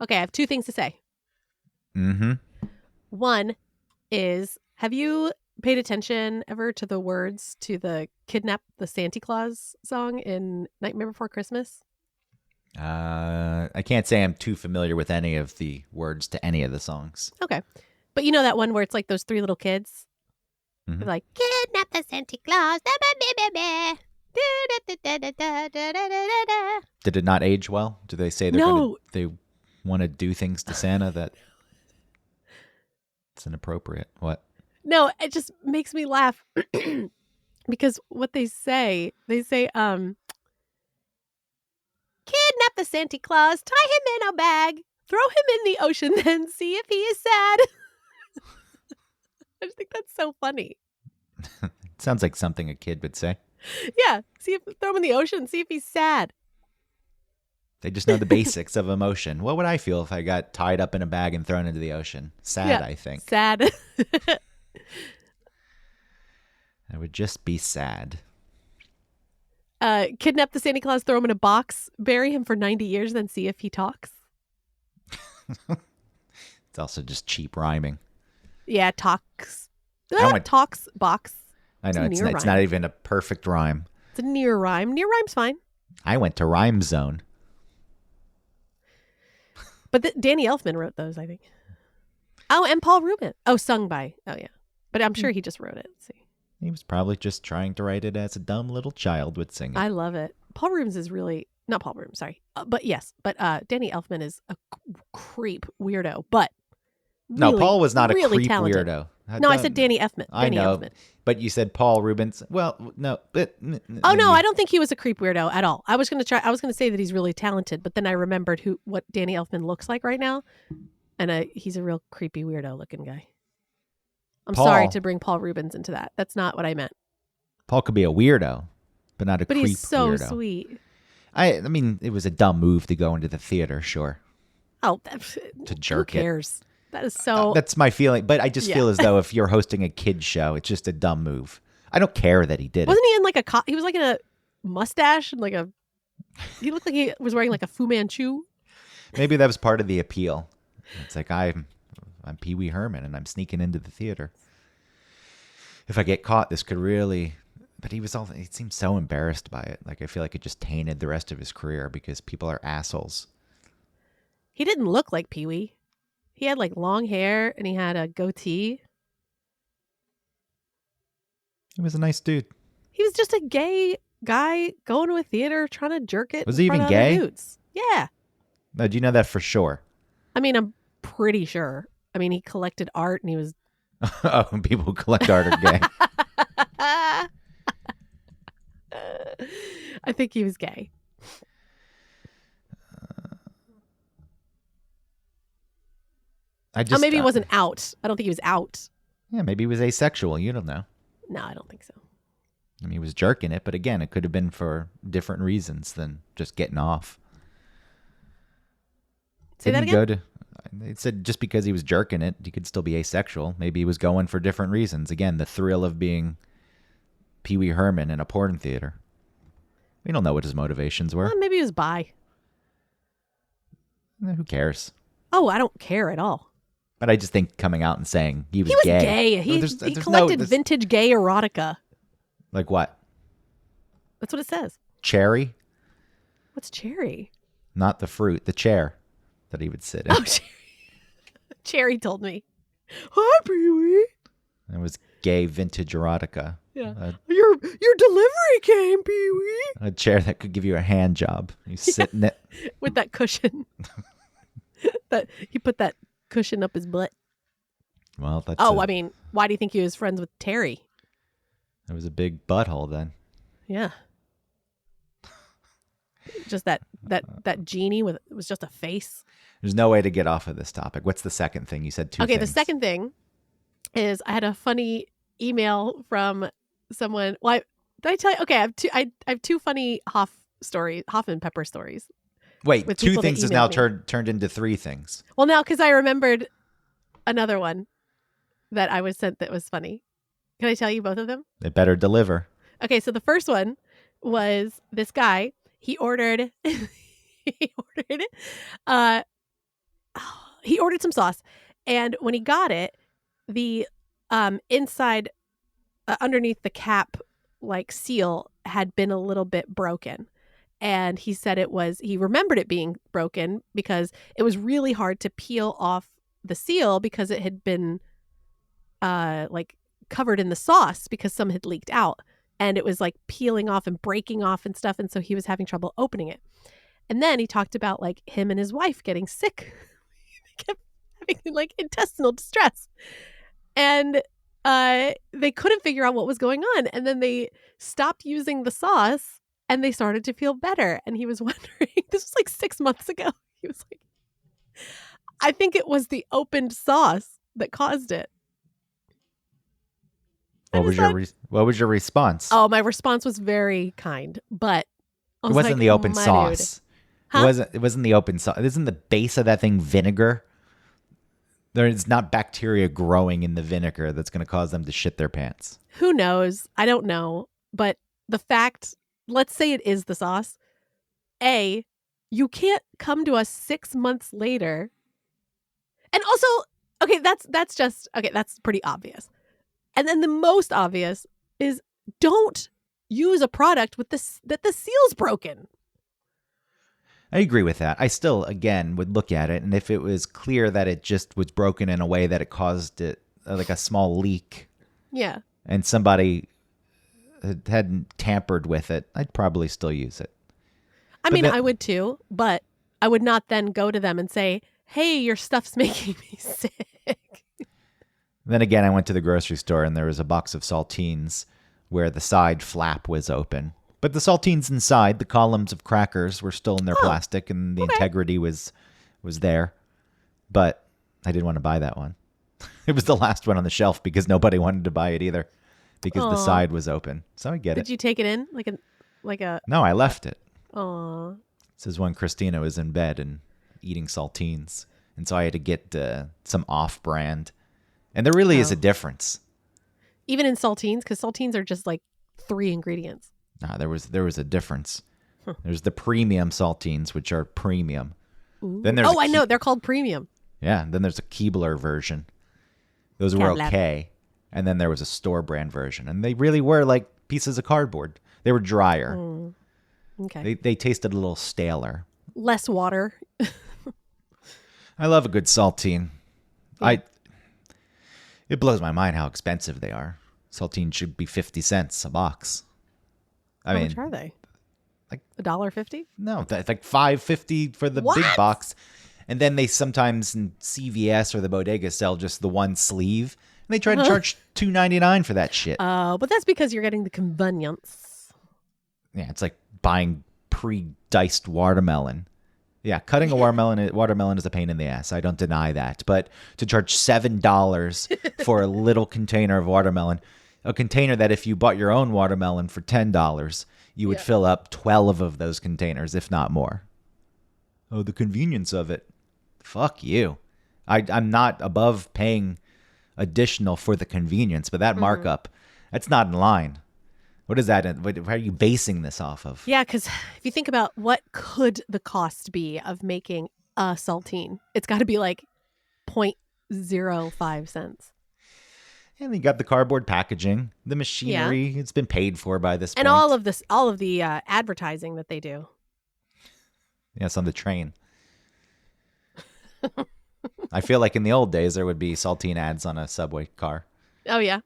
Okay, I have two things to say. Mm-hmm. One is, have you paid attention ever to the words to the Kidnap the Santa Claus song in Nightmare Before Christmas? I can't say I'm too familiar with any of the words to any of the songs. Okay. But you know that one where it's like those three little kids? Mhm. They're like, Kidnap the Santa Claus. Did it not age well? Do they say they want to do things to Santa that it's inappropriate? What? No, it just makes me laugh because what they say, kidnap the Santa Claus, tie him in a bag, throw him in the ocean, then see if he is sad. I just think that's so funny. It sounds like something a kid would say. Yeah, throw him in the ocean, see if he's sad. They just know the basics of emotion. What would I feel if I got tied up in a bag and thrown into the ocean? Sad, Yeah, I think. Sad. I would just be sad. Kidnap the Santa Claus, throw him in a box, bury him for 90 years, then see if he talks. It's also just cheap rhyming. Yeah, talks. went- Talks box. I know, It's a near it's rhyme. not even a perfect rhyme. It's a near rhyme. Near rhyme's fine. I went to Rhyme Zone. But Danny Elfman wrote those, I think. Oh, and Paul Rubin. Oh, sung by. Oh, yeah. But I'm sure he just wrote it. Let's see. He was probably just trying to write it as a dumb little child would sing it. I love it. Paul Rubens is really not Paul Rubens, sorry. But yes, but Danny Elfman is a creep weirdo. But no, really, Paul was not a really creep talented. weirdo. No, I said Danny Elfman. I know, but you said Paul Rubens. Well, no, but oh no, I don't think he was a creep weirdo at all. I was gonna say that he's really talented, but then I remembered what Danny Elfman looks like right now, and he's a real creepy weirdo looking guy. I'm sorry to bring Paul Rubens into that. That's not what I meant. Paul could be a weirdo, but not a creep weirdo. But he's so sweet. I mean, it was a dumb move to go into the theater, sure. Oh, to jerk who cares? That is so. That's my feeling. But I just feel as though if you're hosting a kid's show, it's just a dumb move. I don't care that he did Wasn't he in like he was like in a mustache and like he looked like he was wearing like a Fu Manchu. Maybe that was part of the appeal. It's like I'm Pee Wee Herman and I'm sneaking into the theater. If I get caught, this could really. But he seemed so embarrassed by it. Like I feel like it just tainted the rest of his career because people are assholes. He didn't look like Pee Wee. He had like long hair and he had a goatee. He was a nice dude. He was just a gay guy going to a theater trying to jerk it. Was he even gay? Dudes. Yeah. No, do you know that for sure? I mean, I'm pretty sure. I mean, he collected art and he was. Oh, people who collect art are gay. I think he was gay. Maybe he wasn't out. I don't think he was out. Yeah, maybe he was asexual. You don't know. No, I don't think so. I mean, he was jerking it, but again, it could have been for different reasons than just getting off. Say that again? It said just because he was jerking it, he could still be asexual. Maybe he was going for different reasons. Again, the thrill of being Pee Wee Herman in a porn theater. We don't know what his motivations were. Well, maybe he was bi. Who cares? Oh, I don't care at all. But I just think coming out and saying he was gay. He collected vintage gay erotica. Like what? That's what it says. Cherry? What's cherry? Not the fruit, the chair that he would sit in. Oh, Cherry told me. Hi, Pee-wee. It was gay vintage erotica. Yeah. Your delivery came, Pee-wee. A chair that could give you a hand job. You sit in it. With that cushion. He put that cushion up his butt. Well, that's. I mean, why do you think he was friends with Terry? It was a big butthole then. Yeah. Just that genie it was just a face. There's no way to get off of this topic. What's the second thing? You said two things. The second thing is I had a funny email from someone. Well, did I tell you? Okay, I have two funny Hoffman Pepper stories. Wait, two things is now turned into three things. Well, now because I remembered another one that I was sent that was funny. Can I tell you both of them? They better deliver. Okay, so the first one was this guy. He ordered he ordered some sauce, and when he got it, the inside underneath the cap like seal had been a little bit broken. And he said he remembered it being broken because it was really hard to peel off the seal because it had been like covered in the sauce because some had leaked out, and it was like peeling off and breaking off and stuff. And so he was having trouble opening it. And then he talked about like him and his wife getting sick. They kept having like intestinal distress. And they couldn't figure out what was going on. And then they stopped using the sauce and they started to feel better. And he was wondering, this was like 6 months ago. He was like, I think it was the opened sauce that caused it. What was your response? Oh, my response was very kind, but I it was wasn't like, the open my sauce. dude. Huh? It wasn't the open sauce. Isn't the base of that thing vinegar? There's not bacteria growing in the vinegar that's going to cause them to shit their pants. Who knows? I don't know. But the fact, let's say it is the sauce. A, you can't come to us 6 months later. And also, okay, that's pretty obvious. And then the most obvious is don't use a product with that the seal's broken. I agree with that. I still, again, would look at it, and if it was clear that it just was broken in a way that it caused it like a small leak, yeah, and somebody hadn't tampered with it, I'd probably still use it. I mean, I would too, but I would not then go to them and say, "Hey, your stuff's making me sick." Then again, I went to the grocery store, and there was a box of saltines where the side flap was open. But the saltines inside, the columns of crackers were still in their plastic, and the integrity was there. But I didn't want to buy that one. It was the last one on the shelf because nobody wanted to buy it either because the side was open. So I get it. Did you take it in like a? No, I left it. Aw. This is when Christina was in bed and eating saltines. And so I had to get some off-brand. And there really is a difference. Even in saltines, because saltines are just like 3 ingredients. No, there was a difference. There's the premium saltines, which are premium. Ooh. Then there's I know. They're called premium. Yeah, and then there's a Keebler version. Those were okay. And then there was a store brand version. And they really were like pieces of cardboard. They were drier. Okay. They tasted a little staler. Less water. I love a good saltine. Yeah. It blows my mind how expensive they are. Saltines should be 50 cents a box. How much are they? Like $1.50? No, it's like $5.50 for the big box. And then they sometimes in CVS or the bodega sell just the one sleeve. And they try to charge $2.99 for that shit. Oh, but that's because you're getting the convenience. Yeah, it's like buying pre-diced watermelon. Yeah, cutting a watermelon is a pain in the ass. I don't deny that. But to charge $7 for a little container of watermelon, a container that if you bought your own watermelon for $10, you would fill up 12 of those containers, if not more. Oh, the convenience of it. Fuck you. I'm not above paying additional for the convenience, but that markup, that's not in line. What is that? What are you basing this off of? Yeah, because if you think about what could the cost be of making a saltine, it's got to be like 0.05 cents. And you got the cardboard packaging, the machinery. It's been paid for by this point. And all of the advertising that they do. Yes, on the train. I feel like in the old days there would be saltine ads on a subway car. Oh yeah.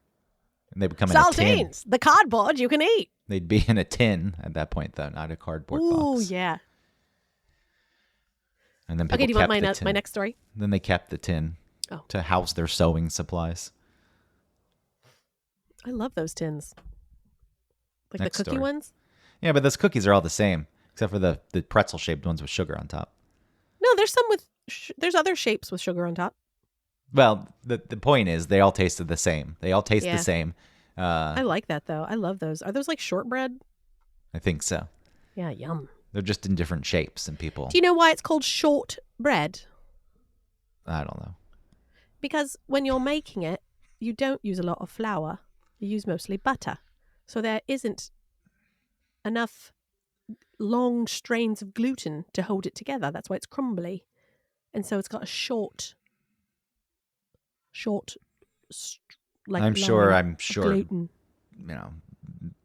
And they would come in a tin. Saltines, the cardboard you can eat. They'd be in a tin at that point, though, not a cardboard box. Oh yeah. And then people do you want kept my next story? Then they kept the tin to house their sewing supplies. I love those tins. Like Next the cookie story. ones? Yeah, but those cookies are all the same, except for the pretzel-shaped ones with sugar on top. No, there's some with there's other shapes with sugar on top. Well, the point is they all tasted the same. They all taste the same. I like that, though. I love those. Are those like shortbread? I think so. Yeah, yum. They're just in different shapes and people. Do you know why it's called shortbread? I don't know. Because when you're making it, you don't use a lot of flour. You use mostly butter. So there isn't enough long strains of gluten to hold it together. That's why it's crumbly. And so it's got a short short, like I'm sure. line I'm of sure. gluten. You know,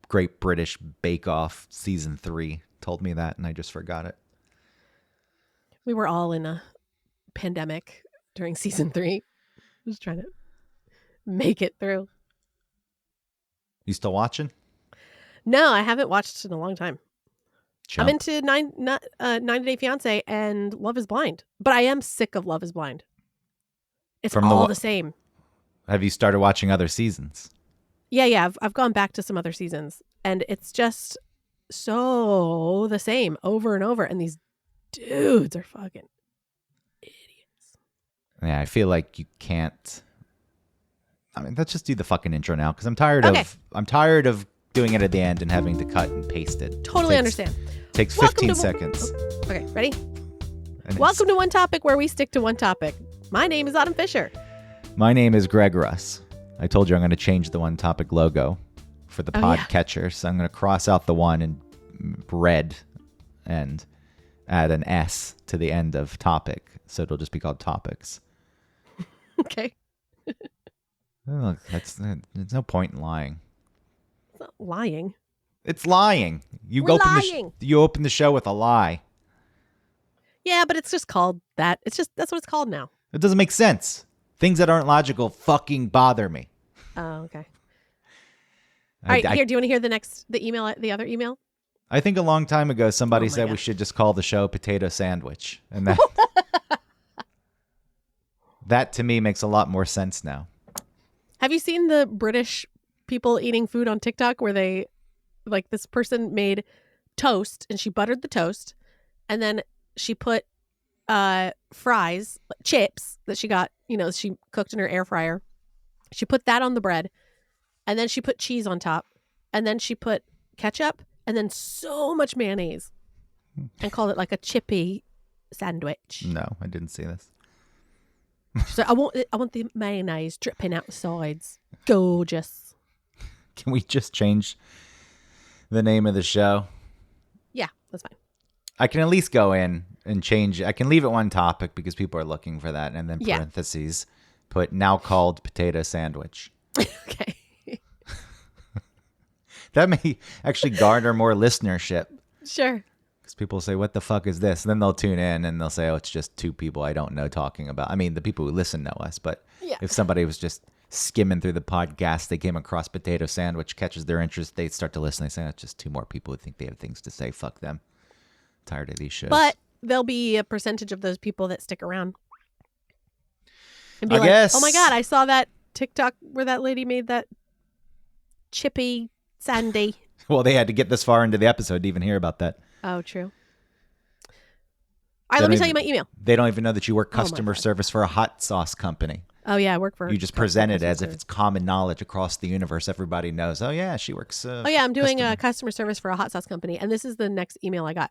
Great British Bake Off season 3 told me that, and I just forgot it. We were all in a pandemic during season 3. Just trying to make it through. You still watching? No, I haven't watched in a long time. Chump. I'm into 90 Day Fiance and Love is Blind, but I am sick of Love is Blind. It's From all the same. Have you started watching other seasons? Yeah. I've gone back to some other seasons, and it's just so the same over and over. And these dudes are fucking idiots. Yeah, I feel like you can't. I mean, let's just do the fucking intro now because I'm tired of doing it at the end and having to cut and paste it. Totally understand. Takes Welcome 15 to- seconds. Okay, ready? And Welcome to One Topic, where we stick to one topic. My name is Autumn Fisher. My name is Greg Russ. I told you I'm going to change the One Topic logo for the pod catcher. So I'm going to cross out the one in red and add an S to the end of topic. So it'll just be called Topics. Okay. Oh, there's no point in lying. It's not lying. It's lying. We're lying. You open the show with a lie. Yeah, but it's just called that. That's what it's called now. It doesn't make sense. Things that aren't logical fucking bother me. Oh, okay. All right, here. Do you want to hear the other email? I think a long time ago somebody said God. we should just call the show Potato Sandwich, and that to me makes a lot more sense now. Have you seen the British people eating food on TikTok where they, like, this person made toast and she buttered the toast, and then she put fries, chips that she got, she cooked in her air fryer. She put that on the bread, and then she put cheese on top, and then she put ketchup, and then so much mayonnaise, and called it like a chippy sandwich. No, I didn't see this. So I want the mayonnaise dripping out the sides. Gorgeous. Can we just change the name of the show? Yeah, that's fine. I can at least go in and change. I can leave it One Topic because people are looking for that, and then parentheses put now called Potato Sandwich. Okay. That may actually garner more listenership. Sure. Because people say, what the fuck is this? And then they'll tune in and they'll say, oh, it's just two people I don't know talking about. I mean, the people who listen know us, but if somebody was just skimming through the podcast, they came across Potato Sandwich, catches their interest, they start to listen. They say, it's just two more people who think they have things to say. Fuck them. Tired of these shows. But there'll be a percentage of those people that stick around. And be I guess. Oh my God, I saw that TikTok where that lady made that chippy sandy. Well, they had to get this far into the episode to even hear about that. Oh, true. All right, let me tell you my email. They don't even know that you work customer service for a hot sauce company. Oh, yeah, I work for... You just present it as if it's common knowledge across the universe. Everybody knows, oh, yeah, she works... I'm doing customer service for a hot sauce company. And this is the next email I got.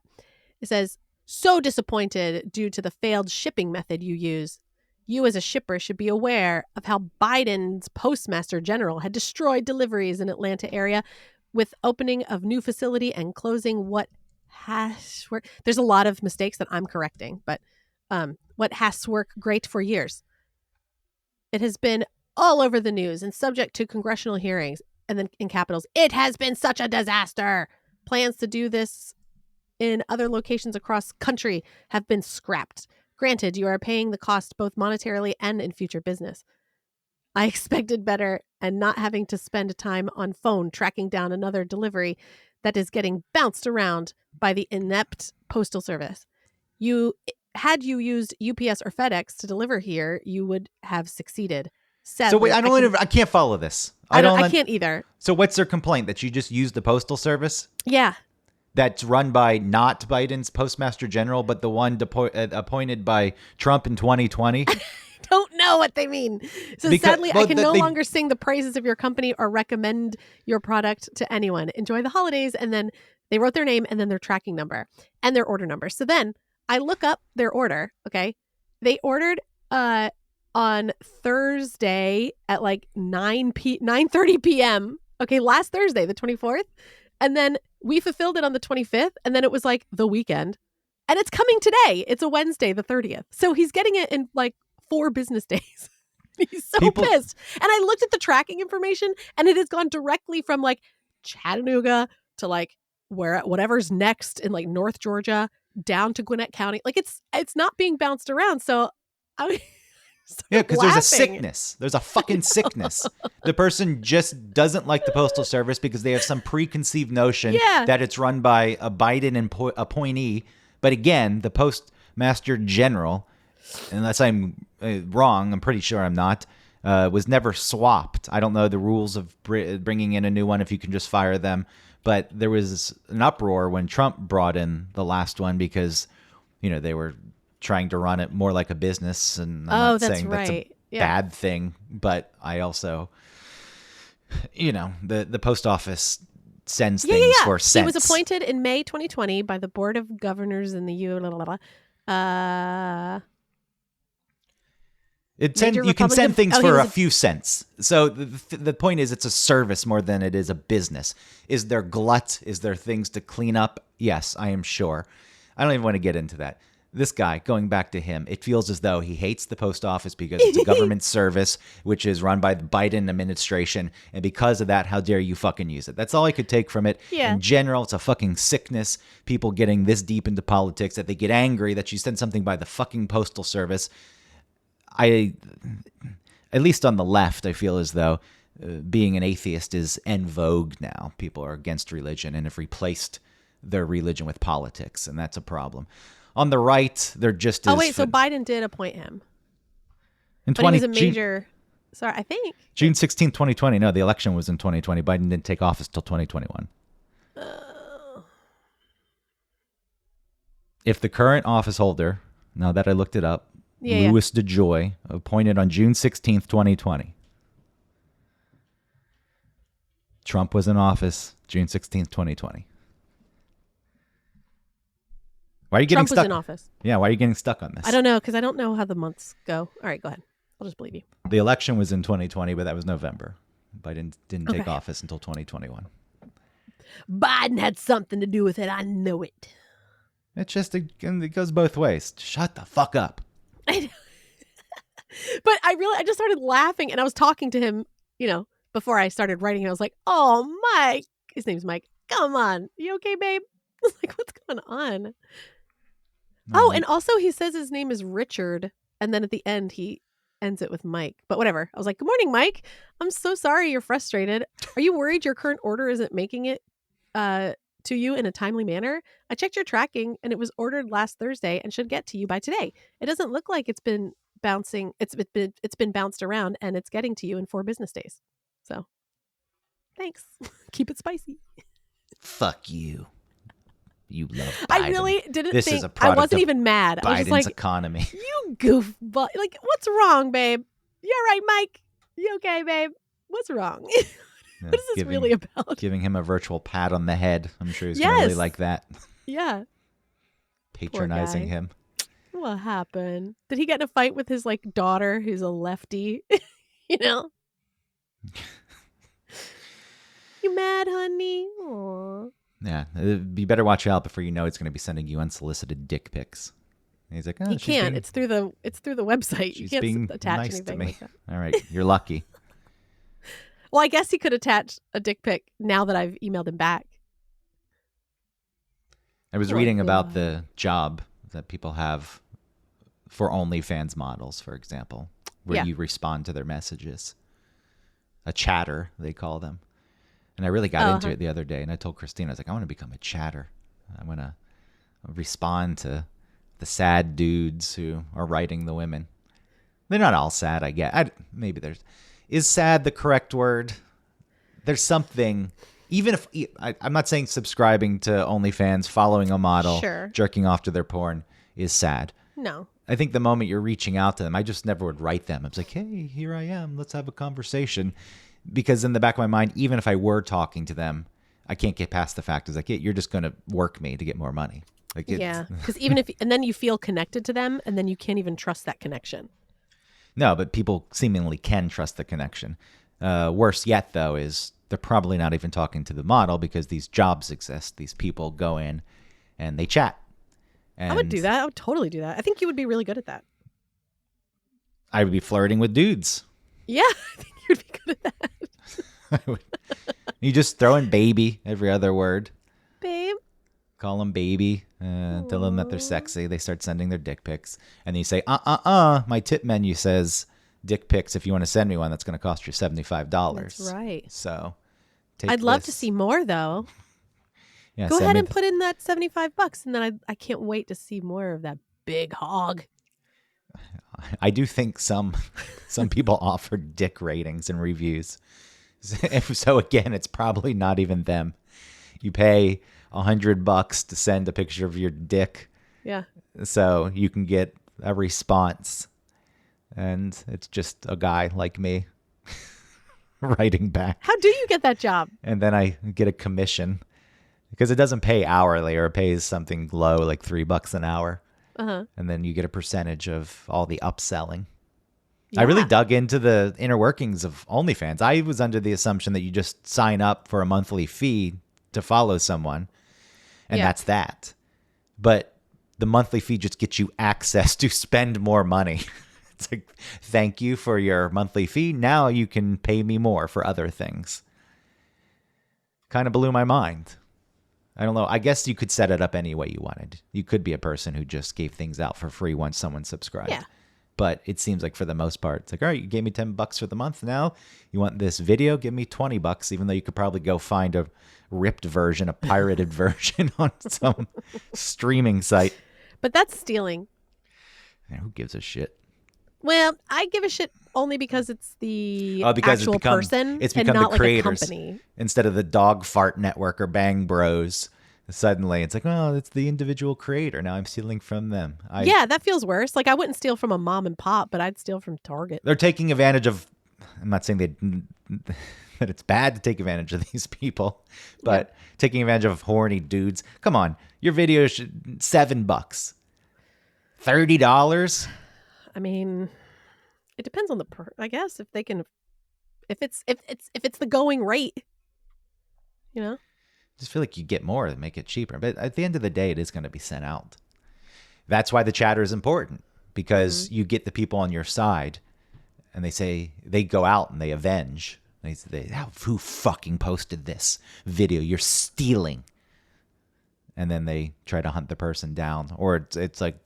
It says, so disappointed due to the failed shipping method you use. You as a shipper should be aware of how Biden's postmaster general had destroyed deliveries in Atlanta area with opening of new facility and closing what has worked. There's a lot of mistakes that I'm correcting, but what has worked great for years. It has been all over the news and subject to congressional hearings. And then in capitals, it has been such a disaster. Plans to do this in other locations across country have been scrapped. Granted, you are paying the cost both monetarily and in future business. I expected better, and not having to spend time on phone tracking down another delivery that is getting bounced around by the inept postal service. Had you used UPS or FedEx to deliver here, you would have succeeded. Sadly, so wait, I can't follow this. I can't either. So what's their complaint? That you just used the postal service? Yeah. That's run by not Biden's postmaster general, but the one appointed by Trump in 2020? I don't know what they mean. So sadly, I can no longer sing the praises of your company or recommend your product to anyone. Enjoy the holidays. And then they wrote their name and then their tracking number and their order number. So then I look up their order. Okay. They ordered on Thursday at like 9:30 p.m. Okay. Last Thursday, the 24th. And then we fulfilled it on the 25th. And then it was like the weekend. And it's coming today. It's a Wednesday, the 30th. So he's getting it in like 4 business days. He's so People- pissed. And I looked at the tracking information, and it has gone directly from like Chattanooga to like whatever's next in like North Georgia down to Gwinnett County. Like it's not being bounced around. So I Yeah, because there's a laughing. sickness. There's a fucking sickness. The person just doesn't like the Postal Service because they have some preconceived notion Yeah. that it's run by a Biden appointee. But again, the Postmaster General, unless I'm wrong, I'm pretty sure I'm not, was never swapped. I don't know the rules of bringing in a new one if you can just fire them. But there was an uproar when Trump brought in the last one because, they were trying to run it more like a business, and I'm not that's saying that's a right. Yeah. bad thing, but I also, the post office sends things for He cents. was appointed in May 2020 by the Board of Governors in the U. Major You can send Republican- things he for was a few cents. So the point is, it's a service more than it is a business. Is there glut? Is there things to clean up? Yes, I am sure. I don't even want to get into that. This guy, going back to him, it feels as though he hates the post office because it's a government service, which is run by the Biden administration. And because of that, how dare you fucking use it? That's all I could take from it. Yeah. In general, it's a fucking sickness. People getting this deep into politics that they get angry that you send something by the fucking postal service. At least on the left, I feel as though being an atheist is en vogue now. People are against religion and have replaced their religion with politics, and that's a problem. On the right, they're just as... Oh, wait, so Biden did appoint him. in But he was a major... Sorry, I think. June 16, 2020. No, the election was in 2020. Biden didn't take office till 2021. If the current office holder, now that I looked it up, Yeah. Louis DeJoy, appointed on June 16th, 2020. Trump was in office June 16th, 2020. Why are you getting Trump stuck? was in office. Yeah, why are you getting stuck on this? I don't know, because I don't know how the months go. All right, go ahead. I'll just believe you. The election was in 2020, but that was November. Biden didn't take Okay. office until 2021. Biden had something to do with it. I know it. It's just, it goes both ways. Shut the fuck up. But I just started laughing, and I was talking to him, before I started writing, and I was like, "Oh, Mike." His name's Mike. Come on. You okay, babe? I was like, what's going on? Oh, and also he says his name is Richard, and then at the end he ends it with Mike. But whatever. I was like, "Good morning, Mike. I'm so sorry you're frustrated. Are you worried your current order isn't making it to you in a timely manner? I checked your tracking, and it was ordered last Thursday and should get to you by today. It doesn't look like it's been bouncing. It's been bounced around, and it's getting to you in 4 business days. So, thanks. Keep it spicy." Fuck you. You love Biden. I really didn't This think is a I product wasn't of even mad. I was Biden's just like, economy. "You goofball! Like, what's wrong, babe? You all right, Mike? You okay, babe? What's wrong? What is this really about?" Giving him a virtual pat on the head. I'm sure he's going to really Yes. like that. Yeah. Patronizing guy. him. What happened? Did he get in a fight with his daughter, who's a lefty? You mad, honey? Aw. Yeah. You better watch out before you know it's going to be sending you unsolicited dick pics. And he's like, oh, He she's can't. being- It's through the website. You she's can't being attach nice anything to me. like that. All right. You're lucky. Well, I guess he could attach a dick pic now that I've emailed him back. I was Oh, reading about God. the job that people have for OnlyFans models, for example, where Yeah. you respond to their messages. A chatter, they call them. And I really got into it the other day, and I told Christina, I was like, I want to become a chatter. I want to respond to the sad dudes who are writing the women. They're not all sad, I get. Maybe there's... Is sad the correct word? There's something... Even if... I'm not saying subscribing to OnlyFans, following a model, Sure. jerking off to their porn is sad. No. I think the moment you're reaching out to them, I just never would write them. I was like, hey, here I am. Let's have a conversation. Because in the back of my mind, even if I were talking to them, I can't get past the fact is like, you're just going to work me to get more money. Like, Yeah. Because and then you feel connected to them, and then you can't even trust that connection. No, but people seemingly can trust the connection. Worse yet, though, is they're probably not even talking to the model because these jobs exist. These people go in and they chat. And I would do that. I would totally do that. I think you would be really good at that. I would be flirting with dudes. Yeah, I think you'd be good at that. You just throw in baby every other word. Babe. Call them baby. Tell them that they're sexy. They start sending their dick pics. And then you say, my tip menu says dick pics. If you want to send me one, that's going to cost you $75. That's right. So I'd love to see more, though. Yeah, Go ahead and put in that $75, and then I can't wait to see more of that big hog. I do think some people offer dick ratings and reviews. So again, it's probably not even them. You pay $100 to send a picture of your dick. Yeah. So you can get a response, and it's just a guy like me writing back. How do you get that job? And then I get a commission because it doesn't pay hourly, or it pays something low, like $3 an hour. Uh-huh. And then you get a percentage of all the upselling. Yeah. I really dug into the inner workings of OnlyFans. I was under the assumption that you just sign up for a monthly fee to follow someone, and that's that. But the monthly fee just gets you access to spend more money. It's like, thank you for your monthly fee. Now you can pay me more for other things. Kind of blew my mind. I don't know. I guess you could set it up any way you wanted. You could be a person who just gave things out for free once someone subscribed. Yeah. But it seems like for the most part, it's like, all right, you gave me $10 for the month. Now you want this video? Give me $20, even though you could probably go find a ripped version, a pirated version on some streaming site. But that's stealing. Yeah, who gives a shit? Well, I give a shit only because it's the Because actual person it's and become not the creators. like a company. Instead of the Dog Fart Network or Bang Bros. Suddenly it's like, oh, it's the individual creator. Now I'm stealing from them. Yeah, that feels worse. Like, I wouldn't steal from a mom and pop, but I'd steal from Target. They're taking advantage of, I'm not saying that it's bad to take advantage of these people, but taking advantage of horny dudes. Come on, your video is $7. $30? I mean, it depends on the I guess if they can, if it's the going rate, you know. Just feel like you get more to make it cheaper, but at the end of the day, it is going to be sent out. That's why the chatter is important, because you get the people on your side, and they go out and they avenge. They say, who fucking posted this video? You're stealing. And then they try to hunt the person down, or it's like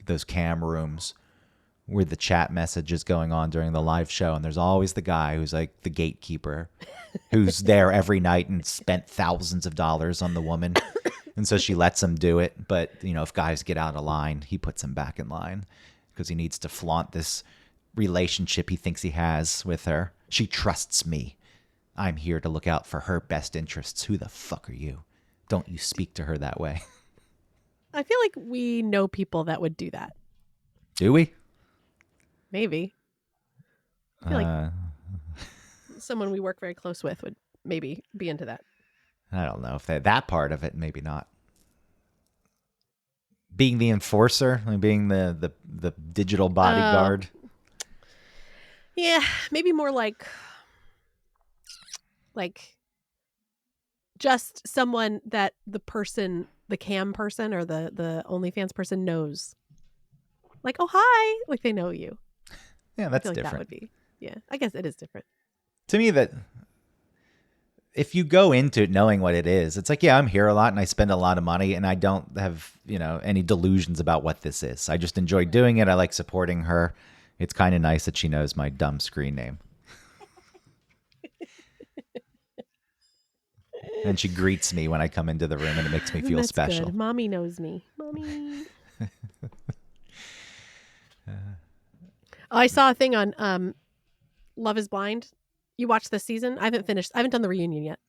those cam rooms where the chat message is going on during the live show, and there's always the guy who's like the gatekeeper who's there every night and spent thousands of dollars on the woman, and so she lets him do it. But if guys get out of line, he puts them back in line because he needs to flaunt this relationship he thinks he has with her. She trusts me. I'm here to look out for her best interests. Who the fuck are you? Don't you speak to her that way. I feel like we know people that would do that. Do we? Maybe. I feel like someone we work very close with would maybe be into that. I don't know if that part of it, maybe not. Being the enforcer, being the digital bodyguard. Yeah, maybe more like just someone that the person, the cam person or the OnlyFans person knows. Like, oh, hi. Like, they know you. Yeah, that's I feel like different. That would be, yeah, I guess it is different. To me, that if you go into it knowing what it is, it's like, yeah, I'm here a lot and I spend a lot of money and I don't have, any delusions about what this is. I just enjoy doing it. I like supporting her. It's kind of nice that she knows my dumb screen name. And she greets me when I come into the room and it makes me feel That's special. Good. Mommy knows me. Mommy. I saw a thing on Love is Blind. You watched this season? I haven't finished. I haven't done the reunion yet.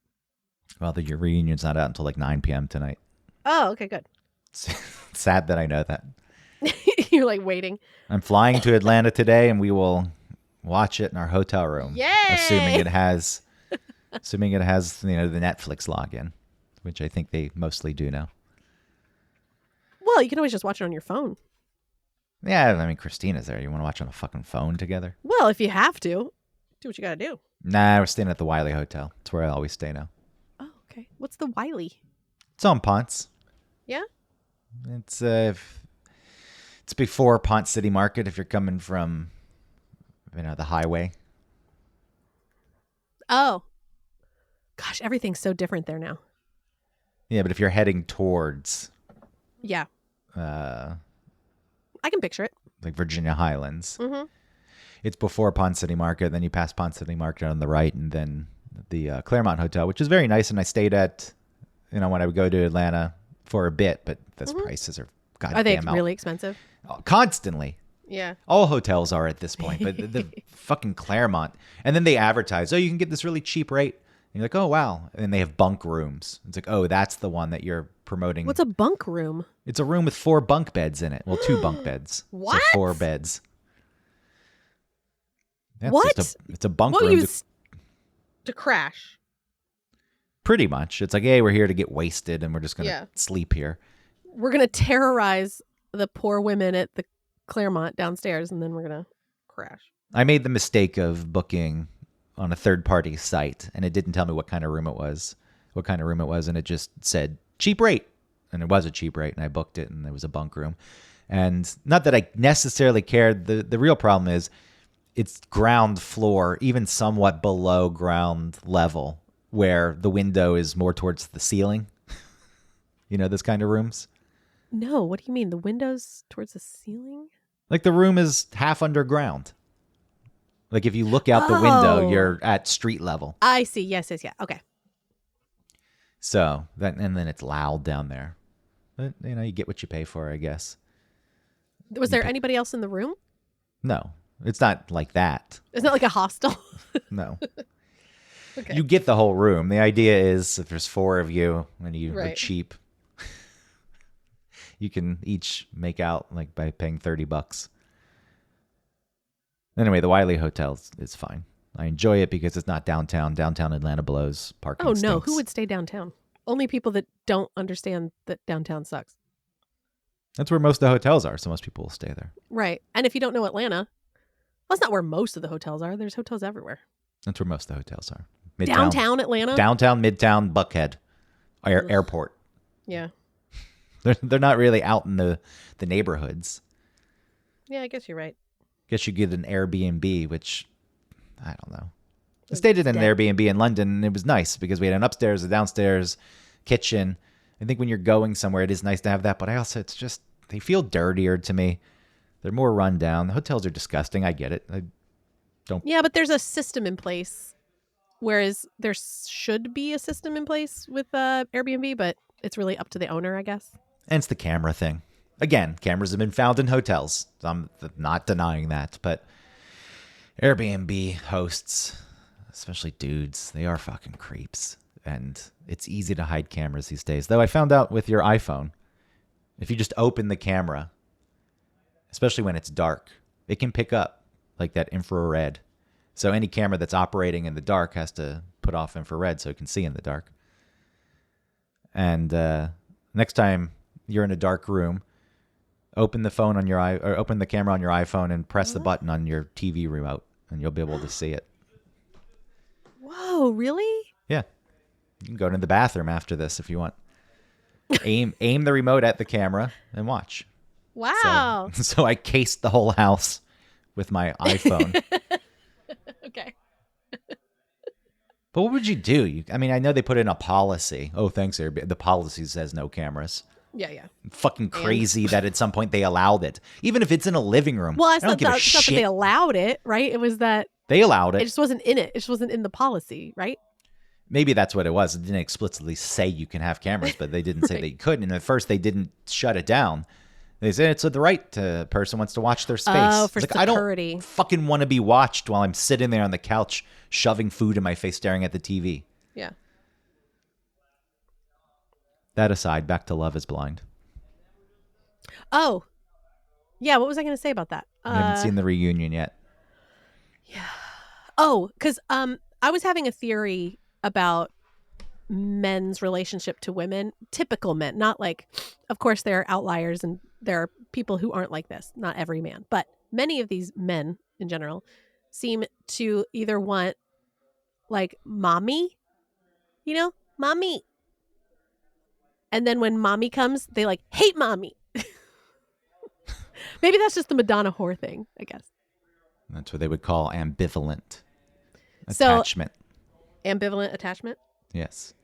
Well, your reunion's not out until like 9 p.m. tonight. Oh, okay, good. It's sad that I know that. You're like waiting. I'm flying to Atlanta today, and we will watch it in our hotel room. Yay! Assuming it has the Netflix login, which I think they mostly do now. Well, you can always just watch it on your phone. Yeah, I mean, Christina's there. You want to watch on a fucking phone together? Well, if you have to, do what you got to do. Nah, we're staying at the Wiley Hotel. It's where I always stay now. Oh, okay. What's the Wiley? It's on Ponce. Yeah? It's before Ponce City Market if you're coming from the highway. Oh, gosh, everything's so different there now. Yeah, but if you're heading towards Yeah, uh, I can picture it. like Virginia Highlands, Mm-hmm. it's before Pond City Market. Then you pass Pond City Market on the right, and then the Claremont Hotel, which is very nice. And I stayed at, when I would go to Atlanta for a bit, but those prices are goddamn Are they out. really expensive? Constantly. Yeah. All hotels are at this point, but the fucking Claremont. And then they advertise, oh, you can get this really cheap rate. And you're like, oh, wow. And then they have bunk rooms. It's like, oh, that's the one that you're promoting. What's a bunk room? It's a room with 4 bunk beds in it. Well, 2 bunk beds. What? So 4 beds. Yeah, What? It's a bunk What room. used to crash? Pretty much. It's like, hey, we're here to get wasted and we're just going to sleep here. We're going to terrorize the poor women at the Claremont downstairs, and then we're going to crash. I made the mistake of booking on a third-party site, and it didn't tell me what kind of room it was, and it just said cheap rate. And it was a cheap rate, and I booked it, and it was a bunk room. And not that I necessarily cared. The real problem is it's ground floor, even somewhat below ground level, where the window is more towards the ceiling. Those kind of rooms. No, what do you mean? The windows towards the ceiling? Like the room is half underground. Like if you look out the window, you're at street level. I see. Yes. Okay. So and then it's loud down there. But you get what you pay for, I guess. Was there anybody else in the room? No, it's not like that. It's not like a hostel. No. Okay. You get the whole room. The idea is if there's 4 of you and you are cheap, you can each make out like by paying $30. Anyway, the Wiley Hotel is fine. I enjoy it because it's not downtown. Downtown Atlanta blows. Parking no, stinks. who would stay downtown? Only people that don't understand that downtown sucks. That's where most of the hotels are, so most people will stay there. Right. And if you don't know Atlanta, well, that's not where most of the hotels are. There's hotels everywhere. That's where most of the hotels are. Downtown Atlanta? Downtown, Midtown, Buckhead, airport. Yeah. They're not really out in the neighborhoods. Yeah, I guess you're right. Guess you get an Airbnb, which I don't know. I stayed at an Airbnb in London, and it was nice because we had an upstairs, a downstairs, kitchen. I think when you're going somewhere, it is nice to have that. But it's just, they feel dirtier to me. They're more run down. The hotels are disgusting. I get it. I don't. Yeah, but there's a system in place. Whereas there should be a system in place with Airbnb, but it's really up to the owner, I guess. And it's the camera thing. Again, cameras have been found in hotels. So I'm not denying that. But Airbnb hosts, especially dudes, they are fucking creeps. And it's easy to hide cameras these days. Though I found out with your iPhone, if you just open the camera, especially when it's dark, it can pick up like that infrared. So any camera that's operating in the dark has to put off infrared so it can see in the dark. And next time you're in a dark room, open the phone on or open the camera on your iPhone and press the button on your TV remote, and you'll be able to see it. Whoa, really? Yeah, you can go to the bathroom after this if you want. Aim the remote at the camera and watch. Wow. So I cased the whole house with my iPhone. Okay. But what would you do? I know they put in a policy. Oh, thanks, Airbnb. The policy says no cameras. Yeah. Fucking crazy that at some point they allowed it. Even if it's in a living room. Well, I don't give a shit. not that they allowed it, right? It was that they allowed it. It just wasn't in it. It just wasn't in the policy, right? Maybe that's what it was. It didn't explicitly say you can have cameras, but they didn't say that you couldn't. And at first they didn't shut it down. They said it's the right person wants to watch their space. Oh, for I security. don't fucking want to be watched while I'm sitting there on the couch shoving food in my face staring at the TV. Yeah. That aside, back to Love is Blind. Oh. Yeah, what was I going to say about that? I haven't seen the reunion yet. Yeah. Oh, because I was having a theory about men's relationship to women, typical men, not like, of course there are outliers and there are people who aren't like this, not every man, but many of these men in general seem to either want like mommy, mommy. And then when mommy comes, they like hate mommy. Maybe that's just the Madonna whore thing, I guess. That's what they would call ambivalent So attachment. ambivalent attachment. Yes.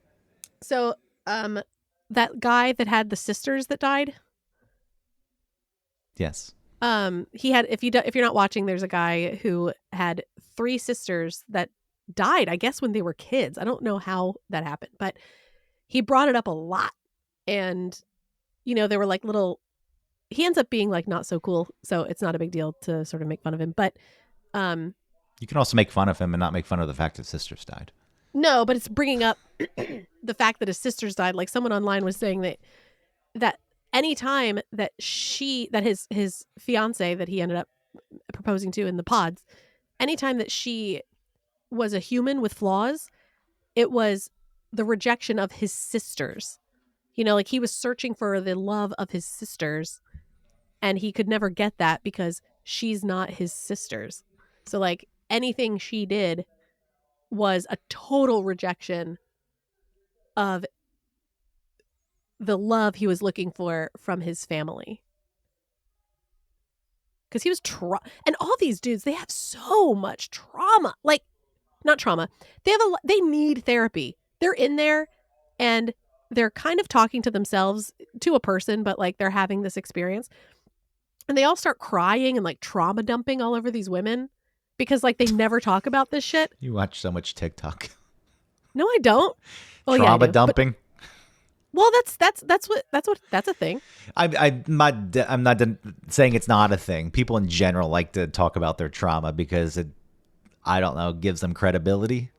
So that guy that had the sisters that died. Yes. He had, if you're not watching, there's a guy who had 3 sisters that died, I guess, when they were kids. I don't know how that happened, but he brought it up a lot. And, they were like he ends up being like not so cool. So it's not a big deal to sort of make fun of him. But you can also make fun of him and not make fun of the fact that sisters died. no, but it's bringing up the fact that his sisters died. Like someone online was saying that any time that his fiance that he ended up proposing to in the pods, anytime that she was a human with flaws, it was the rejection of his sisters. Like he was searching for the love of his sisters, and he could never get that because she's not his sisters. So like anything she did was a total rejection of the love he was looking for from his family. Because he was and all these dudes, they have so much trauma. Like, not trauma. They need therapy. They're in there and they're kind of talking to themselves, to a person, but like they're having this experience. And they all start crying and like trauma dumping all over these women because like they never talk about this shit. You watch so much TikTok. No, I don't. Oh, Trauma yeah, I do. dumping. Well, that's a thing. I'm not saying it's not a thing. People in general like to talk about their trauma because it, I don't know, gives them credibility.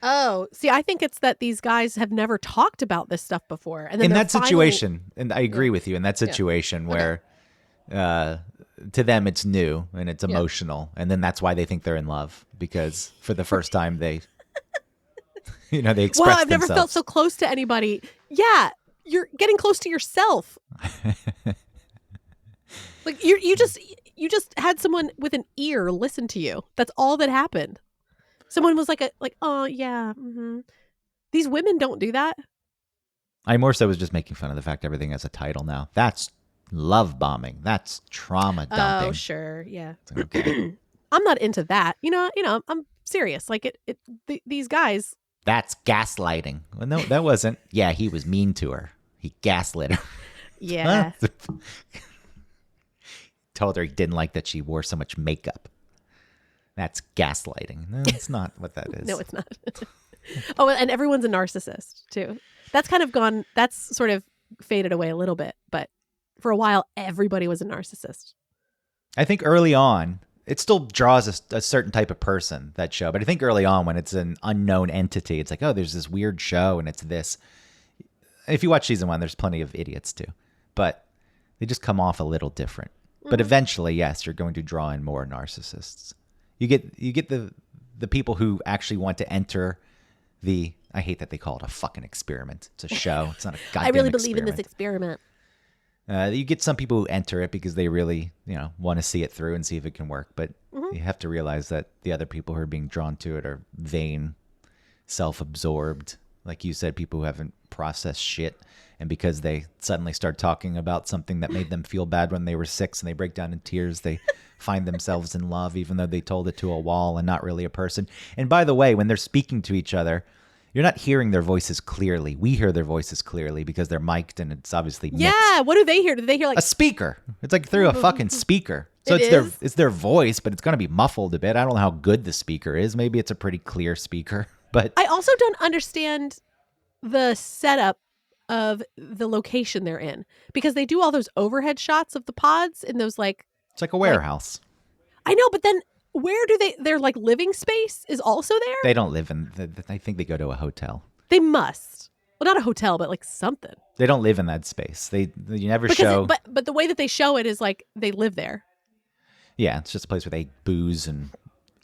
Oh, see, I think it's that these guys have never talked about this stuff before, and then in that situation, and I agree with you in that situation where, to them it's new and it's emotional, and then that's why they think they're in love because for the first time they. They express Wow, I've never themselves. felt so close to anybody. Yeah, you're getting close to yourself. Like you just had someone with an ear listen to you. That's all that happened. Someone was like, oh yeah. Mm-hmm. These women don't do that. I more so was just making fun of the fact everything has a title now. That's love bombing. That's trauma dumping. Oh sure, yeah. Okay. I'm not into that. I'm serious. Like these guys. That's gaslighting. Well, no, that wasn't. Yeah, he was mean to her. He gaslit her. Yeah. Told her he didn't like that she wore so much makeup. That's gaslighting. No, it's not what that is. No, it's not. Oh, and everyone's a narcissist too. That's sort of faded away a little bit, but for a while, everybody was a narcissist. I think early on, it still draws a certain type of person, that show. But I think early on when it's an unknown entity, it's like, oh, there's this weird show and it's this. If you watch season 1, there's plenty of idiots too. But they just come off a little different. Mm-hmm. But eventually, yes, you're going to draw in more narcissists. You get the people who actually want to enter the, I hate that they call it a fucking experiment. It's a show. It's not a goddamn I really experiment. believe in this experiment. You get some people who enter it because they really, want to see it through and see if it can work. But you have to realize that the other people who are being drawn to it are vain, self-absorbed. Like you said, people who haven't processed shit. And because they suddenly start talking about something that made them feel bad when they were 6 and they break down in tears, they find themselves in love, even though they told it to a wall and not really a person. And by the way, when they're speaking to each other, you're not hearing their voices clearly. We hear their voices clearly because they're mic'd and it's obviously mixed. Yeah, what do they hear? Do they hear like a speaker? It's like through a fucking speaker. So it's their voice, but it's going to be muffled a bit. I don't know how good the speaker is. Maybe it's a pretty clear speaker, but I also don't understand the setup of the location they're in because they do all those overhead shots of the pods in those like it's like a warehouse. I know, but then where do their like living space is also there? They don't live in. I think they go to a hotel. They must. Well, not a hotel, but like something. They don't live in that space. You never because show. But the way that they show it is like they live there. Yeah, it's just a place where they booze and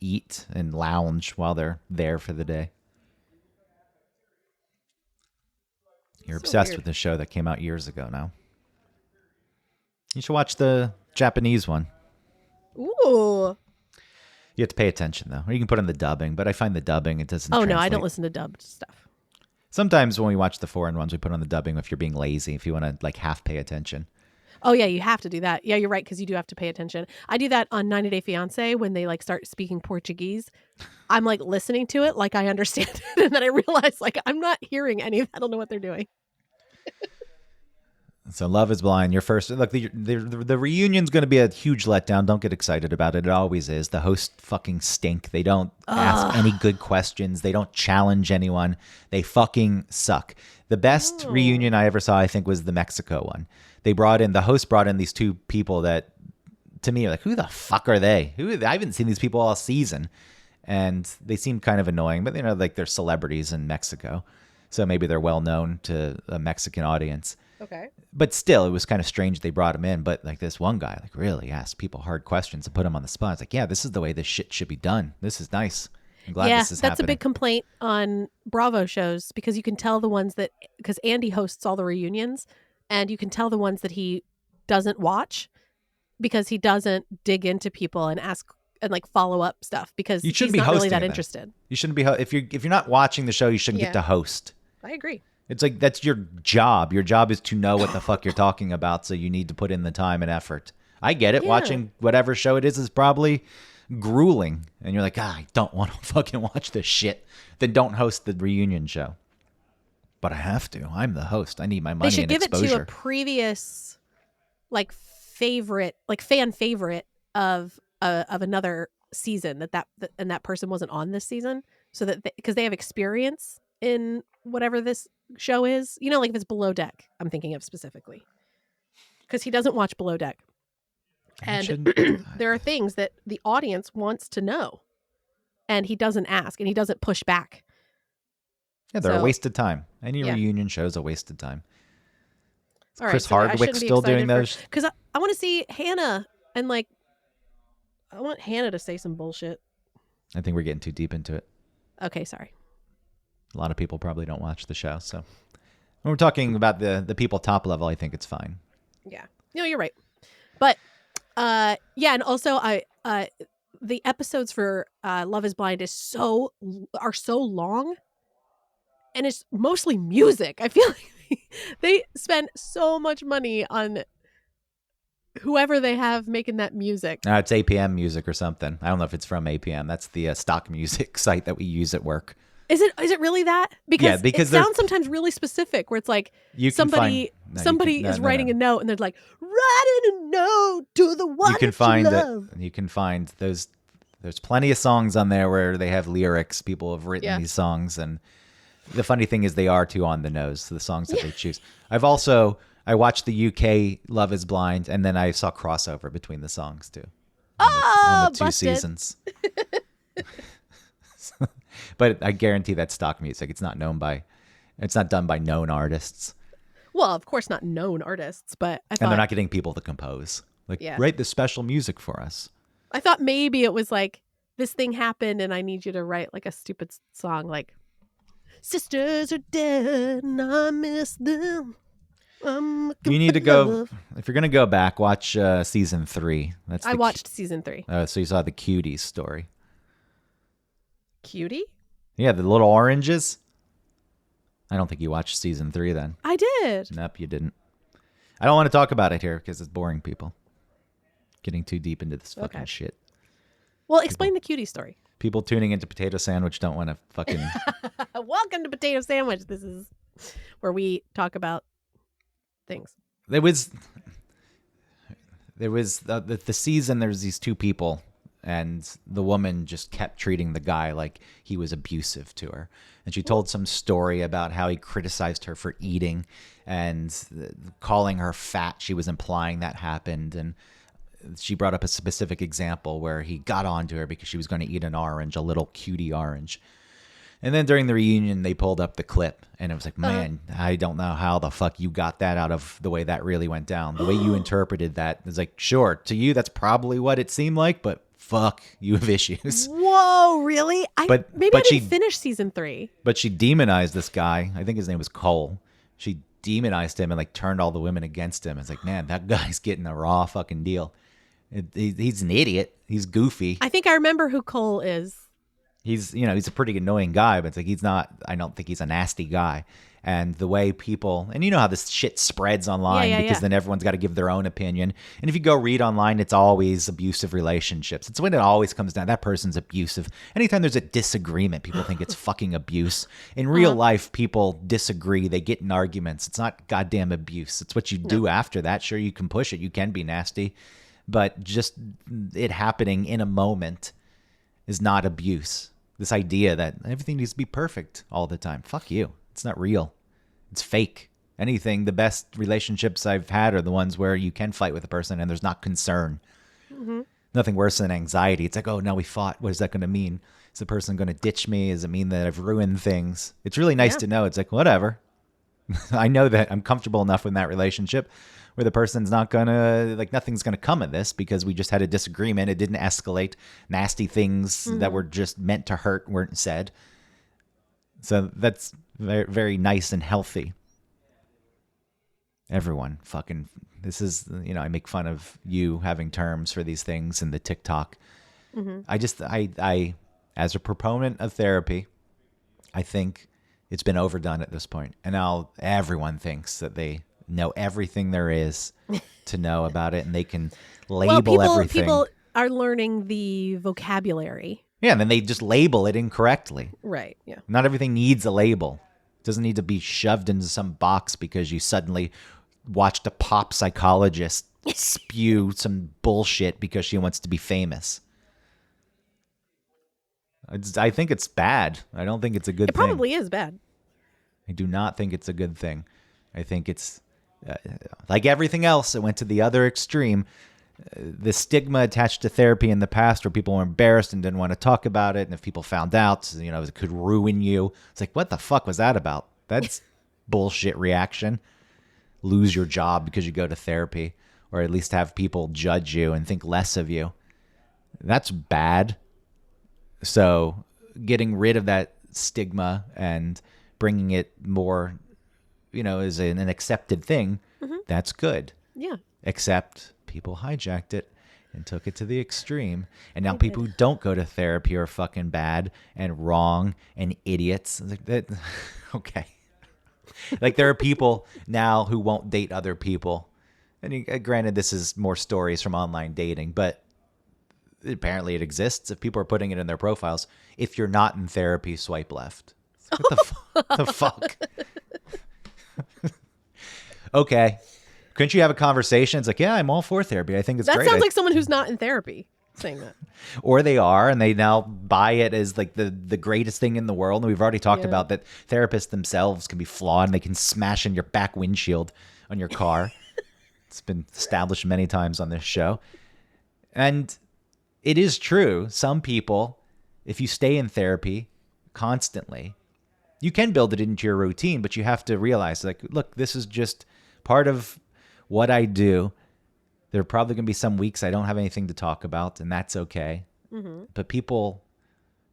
eat and lounge while they're there for the day. You're so obsessed with the show that came out years ago now. You should watch the Japanese one. Ooh. You have to pay attention, though. Or you can put on the dubbing, but I find the dubbing, it doesn't Oh, translate. no, I don't listen to dubbed stuff. Sometimes when we watch the foreign ones, we put on the dubbing if you're being lazy, if you want to like half pay attention. Oh yeah, you have to do that. Yeah, you're right because you do have to pay attention. I do that on 90 Day Fiance when they like start speaking Portuguese. I'm like listening to it like I understand it, and then I realize like I'm not hearing any of. I don't know what they're doing. So Love is Blind, your first look. The reunion's going to be a huge letdown. Don't get excited about it. It always is. The hosts fucking stink. They don't ask any good questions. They don't challenge anyone. They fucking suck. The best reunion I ever saw, I think, was the Mexico one. The host brought in these two people that, to me, are like, who the fuck are they? I haven't seen these people all season, and they seem kind of annoying. But like they're celebrities in Mexico, so maybe they're well known to a Mexican audience. Okay. But still, it was kind of strange they brought him in. But like this one guy, like really asked people hard questions and put him on the spot. It's like, yeah, this is the way this shit should be done. This is nice. I'm glad this is happening. That's a big complaint on Bravo shows because you can tell the ones because Andy hosts all the reunions, and you can tell the ones that he doesn't watch because he doesn't dig into people and ask and like follow up stuff because you shouldn't he's be not really that hosting interested. You shouldn't be if you're not watching the show, you shouldn't get to host. I agree. It's like that's your job. Your job is to know what the fuck you're talking about, so you need to put in the time and effort. I get it. Yeah. Watching whatever show it is probably grueling, and you're like, I don't want to fucking watch this shit. Then don't host the reunion show. But I have to. I'm the host. I need my money and exposure. They should give it to a previous, like favorite, like fan favorite of another season that person wasn't on this season, so that because they have experience in whatever this show is, like if it's Below Deck, I'm thinking of specifically because he doesn't watch Below Deck, and there are things that the audience wants to know, and he doesn't ask and he doesn't push back. Yeah, they're a waste of time. Any reunion show is a waste of time. All Chris Hardwick still doing those? Because I want to see Hannah and like I want Hannah to say some bullshit. I think we're getting too deep into it. Okay, sorry. A lot of people probably don't watch the show, so when we're talking about the people top level, I think it's fine. Yeah, you're right. But and also the episodes for Love Is Blind are so long, and it's mostly music. I feel like they spend so much money on whoever they have making that music. It's APM music or something. I don't know if it's from APM. That's the stock music site that we use at work. Is it really that? Because it sounds sometimes really specific where it's like somebody is writing a note and they're like, writing a note to the one you love. You can find those. There's plenty of songs on there where they have lyrics. People have written these songs, and the funny thing is they are too on the nose, the songs that they choose. I watched the UK Love Is Blind, and then I saw crossover between the songs too. On the two seasons. But I guarantee that's stock music. It's not done by known artists. Well, of course not known artists, but and they're not getting people to compose. Write this special music for us. I thought maybe it was like, this thing happened and I need you to write like a stupid song like, sisters are dead and I miss them. You need to go, if you're going to go back, watch season 3. I watched season 3. So you saw the Cuties story. Cutie? Yeah, the little oranges. I don't think you watched season 3 then. I did. Nope, you didn't. I don't want to talk about it here because it's boring, people. Getting too deep into this fucking shit. Well, explain the Cutie story. People tuning into Potato Sandwich don't want to fucking... Welcome to Potato Sandwich. This is where we talk about things. There was the season, there was these two people, and the woman just kept treating the guy like he was abusive to her. And she told some story about how he criticized her for eating and calling her fat. She was implying that happened. And she brought up a specific example where he got onto her because she was going to eat an orange, a little cutie orange. And then during the reunion, they pulled up the clip, and it was like, man, I don't know how the fuck you got that out of the way that really went down. The way you interpreted that is like, sure, to you, that's probably what it seemed like, but fuck, you have issues. Whoa, really? I didn't finish season 3. But she demonized this guy. I think his name was Cole. She demonized him and like turned all the women against him. It's like, man, that guy's getting a raw fucking deal. He's an idiot. He's goofy. I think I remember who Cole is. He's a pretty annoying guy, but it's like I don't think he's a nasty guy. and the way people, and you know how this shit spreads online because then everyone's got to give their own opinion. And if you go read online, it's always abusive relationships. It's when it always comes down, that person's abusive. Anytime there's a disagreement, people think it's fucking abuse. In real life, people disagree. They get in arguments. It's not goddamn abuse. It's what you do after that. Sure, you can push it. You can be nasty. But just it happening in a moment is not abuse. This idea that everything needs to be perfect all the time. Fuck you. It's not real. It's fake. Anything, the best relationships I've had are the ones where you can fight with a person and there's not concern. Mm-hmm. Nothing worse than anxiety. It's like, oh, now we fought. What is that going to mean? Is the person going to ditch me? Does it mean that I've ruined things? It's really nice to know. It's like, whatever. I know that I'm comfortable enough in that relationship where the person's not going to, like, nothing's going to come of this because we just had a disagreement. It didn't escalate. Nasty things that were just meant to hurt weren't said. So that's very, very nice and healthy. Everyone fucking, this is, I make fun of you having terms for these things in the TikTok. I, as a proponent of therapy, I think it's been overdone at this point. And now everyone thinks that they know everything there is to know about it and they can label everything. People are learning the vocabulary. Yeah, and then they just label it incorrectly. Right, yeah. Not everything needs a label. It doesn't need to be shoved into some box because you suddenly watched a pop psychologist spew some bullshit because she wants to be famous. I think it's bad. I don't think it's a good thing. It probably is bad. I do not think it's a good thing. I think it's, like everything else, it went to the other extreme. The stigma attached to therapy in the past where people were embarrassed and didn't want to talk about it. And if people found out, it could ruin you. It's like, what the fuck was that about? That's bullshit reaction. Lose your job because you go to therapy, or at least have people judge you and think less of you. That's bad. So getting rid of that stigma and bringing it more, as an accepted thing, that's good. Yeah. Except people hijacked it and took it to the extreme. And now people who don't go to therapy are fucking bad and wrong and idiots. Okay. Like there are people now who won't date other people. And granted, this is more stories from online dating, but apparently it exists. If people are putting it in their profiles, if you're not in therapy, swipe left. What the fuck? Okay. Couldn't you have a conversation? It's like, yeah, I'm all for therapy. I think it's great. That sounds like someone who's not in therapy saying that. Or they are, and they now buy it as like the greatest thing in the world. And we've already talked about that therapists themselves can be flawed and they can smash in your back windshield on your car. It's been established many times on this show. And it is true. Some people, if you stay in therapy constantly, you can build it into your routine, but you have to realize, like, look, this is just part of what I do. There are probably going to be some weeks I don't have anything to talk about, and that's okay. Mm-hmm. But people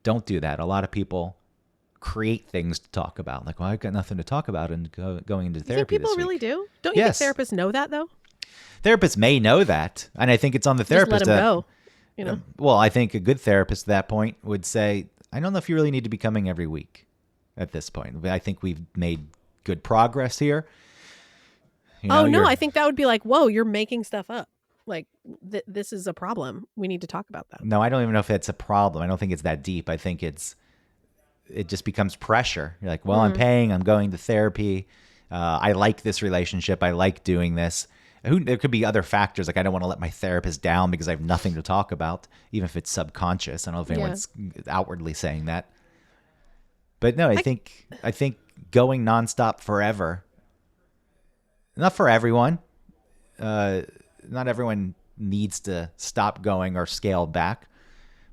don't do that. A lot of people create things to talk about. Like, well, I've got nothing to talk about and going into therapy. You think people really do? Don't you think therapists know that, though? Therapists may know that, and I think it's on the therapist. Just let them go, Well, I think a good therapist at that point would say, I don't know if you really need to be coming every week at this point. I think we've made good progress here. I think that would be like, whoa, you're making stuff up. Like, this is a problem. We need to talk about that. No, I don't even know if it's a problem. I don't think it's that deep. I think it just becomes pressure. You're like, well, I'm paying, I'm going to therapy. I like this relationship. I like doing this. There could be other factors. Like, I don't want to let my therapist down because I have nothing to talk about, even if it's subconscious. I don't know if anyone's outwardly saying that. But no, I think going nonstop forever, not for everyone. Not everyone needs to stop going or scale back.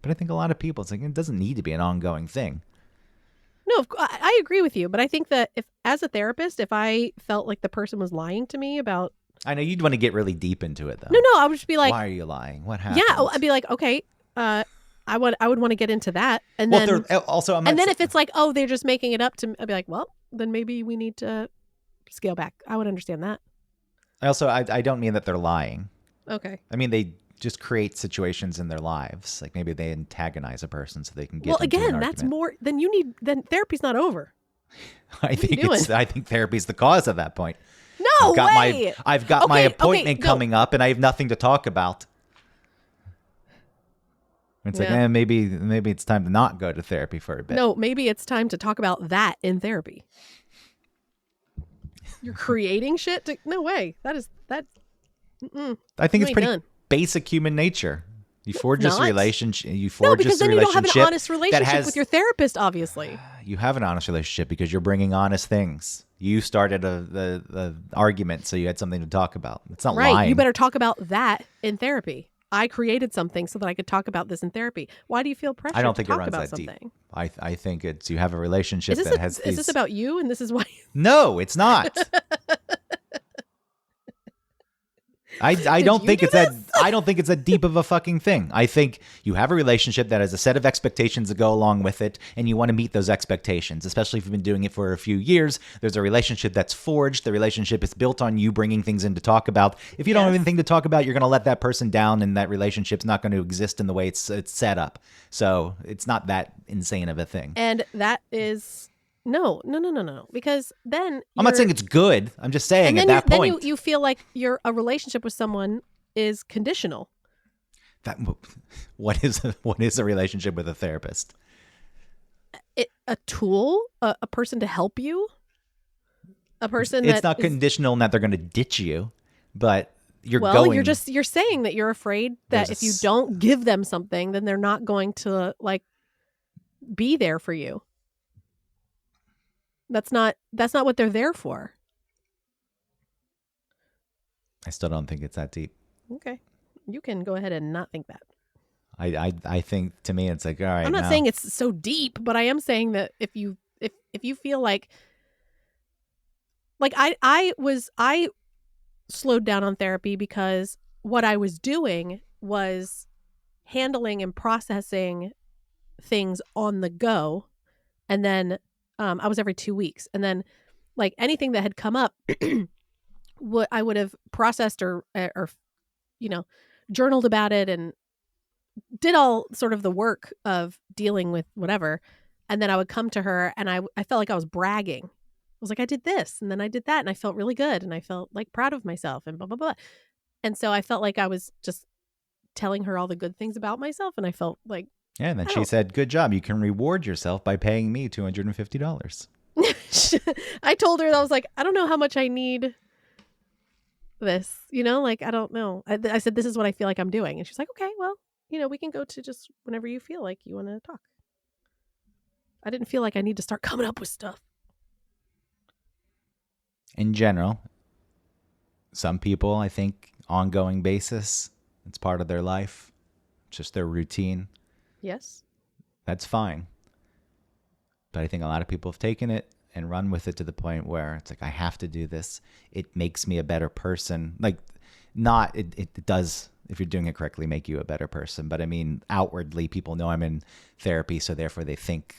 But I think a lot of people, it's like, it doesn't need to be an ongoing thing. No, I agree with you. But I think that if, as a therapist, if I felt like the person was lying to me about... I know you'd want to get really deep into it, though. No, I would just be like... Why are you lying? What happened? Yeah, I'd be like, okay, I would want to get into that. And then also, if it's like, oh, they're just making it up to... I'd be like, well, then maybe we need to scale back. I would understand that. Also, I don't mean that they're lying. Okay. I mean, they just create situations in their lives. Like maybe they antagonize a person so they can get into an again, argument. that's more than you need. Then therapy's not over. I think doing? I think therapy's the cause of that point. No I've got way. my Okay, appointment no. coming up, and I have nothing to talk about. It's like, Yeah. maybe it's time to not go to therapy for a bit. No, maybe it's time to talk about that in therapy. You're creating shit to no way. That's I think you it's ain't pretty done. basic human nature. You forge this not. relationship. You No, forge because this then you don't have an relationship honest that relationship has. with your therapist, obviously. You have an honest relationship because you're bringing honest things. You started the argument, so you had something to talk about. It's not Right. lying. You better talk about that in therapy. I created something so that I could talk about this in therapy. Why do you feel pressure I don't to think it talk runs about that deep. something? I think it's you have a relationship Is that has these. this about you and this is why? No, it's not. I don't you think do it's that I don't think it's that deep of a fucking thing. I think you have a relationship that has a set of expectations that go along with it, and you want to meet those expectations, especially if you've been doing it for a few years. There's a relationship that's forged. The relationship is built on you bringing things in to talk about. If you don't have anything to talk about, you're going to let that person down, and that relationship's not going to exist in the way it's set up. So it's not that insane of a thing. And that is no. Because then I'm not saying it's good. I'm just saying at and that then point. you feel like a relationship with someone is conditional. That what is a relationship with a therapist? A tool, a person to help you, a person It's that not is- conditional in that they're going to ditch you, but you're saying that you're afraid that if you don't give them something, then they're not going to like be there for you. That's not what they're there for. I still don't think it's that deep. Okay. You can go ahead and not think that. I think to me it's like, all right. I'm not saying it's so deep, but I am saying that if you feel like I slowed down on therapy because what I was doing was handling and processing things on the go, and then I was every 2 weeks, and then like anything that had come up, what I would have processed or journaled about it and did all sort of the work of dealing with whatever, and then I would come to her and I felt like I was bragging. I was like, I did this and then I did that and I felt really good and I felt like proud of myself and blah blah blah. And so I felt like I was just telling her all the good things about myself, and I felt like and then she said, "Good job. You can reward yourself by paying me $250." I told her, I was like, I don't know how much I need this, like, I don't know. I said, this is what I feel like I'm doing. And she's like, okay, well, we can go to just whenever you feel like you want to talk. I didn't feel like I need to start coming up with stuff. In general, some people, I think, ongoing basis, it's part of their life. It's just their routine. Yes. That's fine. But I think a lot of people have taken it and run with it to the point where it's like, I have to do this. It makes me a better person. Like, it does, if you're doing it correctly, make you a better person. But I mean, outwardly, people know I'm in therapy, so therefore they think,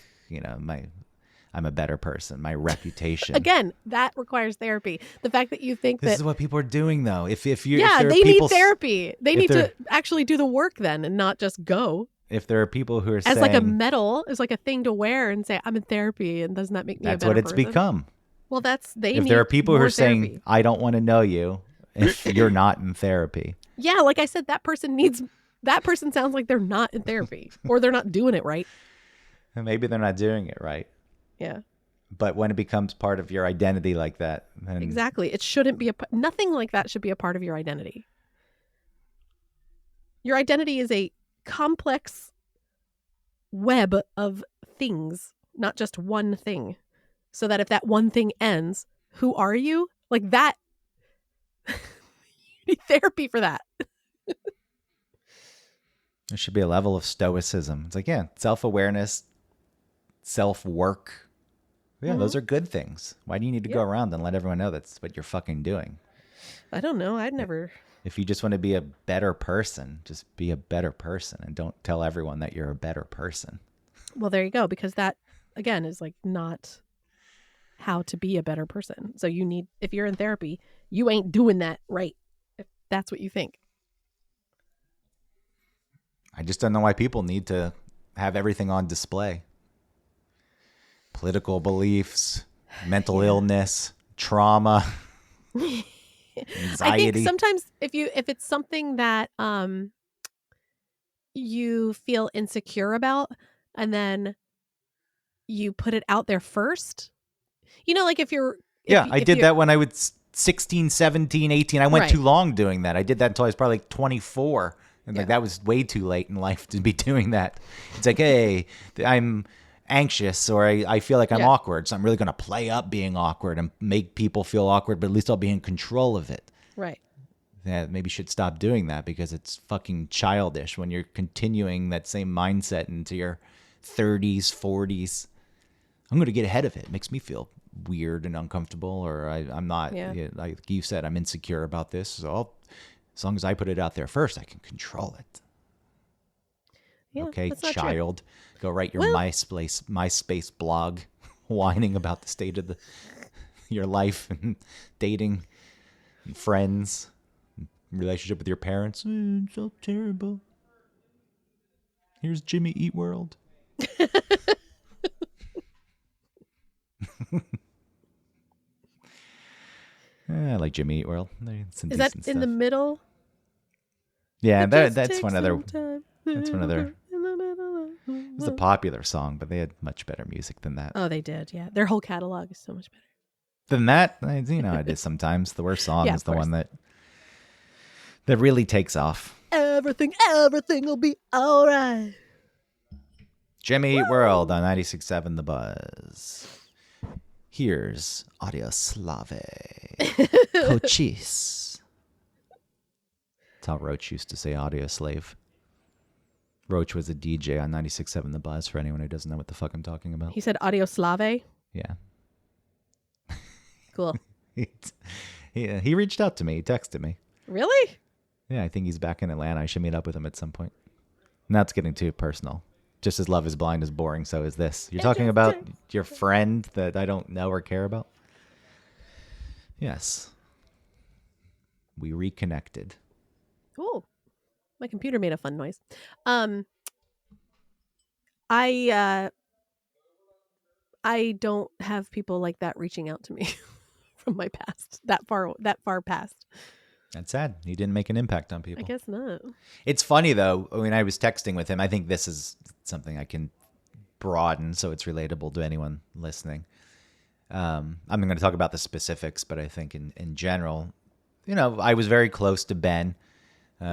I'm a better person. My reputation. Again, that requires therapy. The fact that you think this is what people are doing, though. If they need therapy. They need to actually do the work then, and not just go. If there are people who are as like a medal, as like a thing to wear and say, I'm in therapy, and doesn't that make me a better person? That's what it's become. Well, if there are people who are saying, I don't want to know you if you're not in therapy. Yeah, like I said, that person sounds like they're not in therapy or they're not doing it right. And maybe they're not doing it right. Yeah. But when it becomes part of your identity like that. Then exactly. It shouldn't be nothing like that should be a part of your identity. Your identity is a complex web of things, not just one thing. So that if that one thing ends, who are you? Like that. You need therapy for that. There should be a level of stoicism. It's like, yeah, self-awareness, self-work. Yeah, those are good things. Why do you need to go around and let everyone know that's what you're fucking doing? I don't know. I'd never. If you just want to be a better person, just be a better person and don't tell everyone that you're a better person. Well, there you go. Because that, again, is like not how to be a better person. So if you're in therapy, you ain't doing that right. If that's what you think. I just don't know why people need to have everything on display. political beliefs, mental illness, trauma, I anxiety. think sometimes if it's something that you feel insecure about, and then you put it out there first, like if you're I did that when I was 16, 17, 18. I went Right. too long doing that. I did that until I was probably like 24. And like Yeah. that was way too late in life to be doing that. It's like, hey, I'm anxious or I feel like I'm Yeah. awkward. So I'm really going to play up being awkward and make people feel awkward, but at least I'll be in control of it. Right. Yeah, maybe you should stop doing that because it's fucking childish when you're continuing that same mindset into your 30s, 40s. I'm going to get ahead of it. It makes me feel weird and uncomfortable, or I'm not, like you said, I'm insecure about this. So as long as I put it out there first, I can control it. Yeah, Okay, that's not true. child. Go write your Well- MySpace blog whining about the state of your life and dating and friends, and relationship with your parents. It's so terrible. Here's Jimmy Eat World. I like Jimmy Eat World. Some Is that decent in the stuff. middle? Yeah, It that's just one takes other. some time. That's one other. In the middle of It was a popular song, but they had much better music than that. Oh, they did. Yeah, their whole catalog is so much better. Than that, it is sometimes. The worst song Yeah, is of the course. one that really takes off. Everything will be all right. Jimmy Eat World on 96.7 The Buzz. Here's Audio Slave. Cochise. That's how Roach used to say Audio Slave. Roach was a DJ on 96.7 The Buzz, for anyone who doesn't know what the fuck I'm talking about. He said Audio Slave. Yeah. Cool. He reached out to me. He texted me. Really? Yeah, I think he's back in Atlanta. I should meet up with him at some point. Now it's getting too personal. Just as Love is Blind is boring, so is this. You're talking about your friend that I don't know or care about? Yes. We reconnected. Oh, my computer made a fun noise. I don't have people like that reaching out to me from my past, that far past. That's sad. He didn't make an impact on people. I guess not. It's funny, though. When I was texting with him, I think this is something I can broaden so it's relatable to anyone listening. I'm going to talk about the specifics, but I think in general, I was very close to Ben.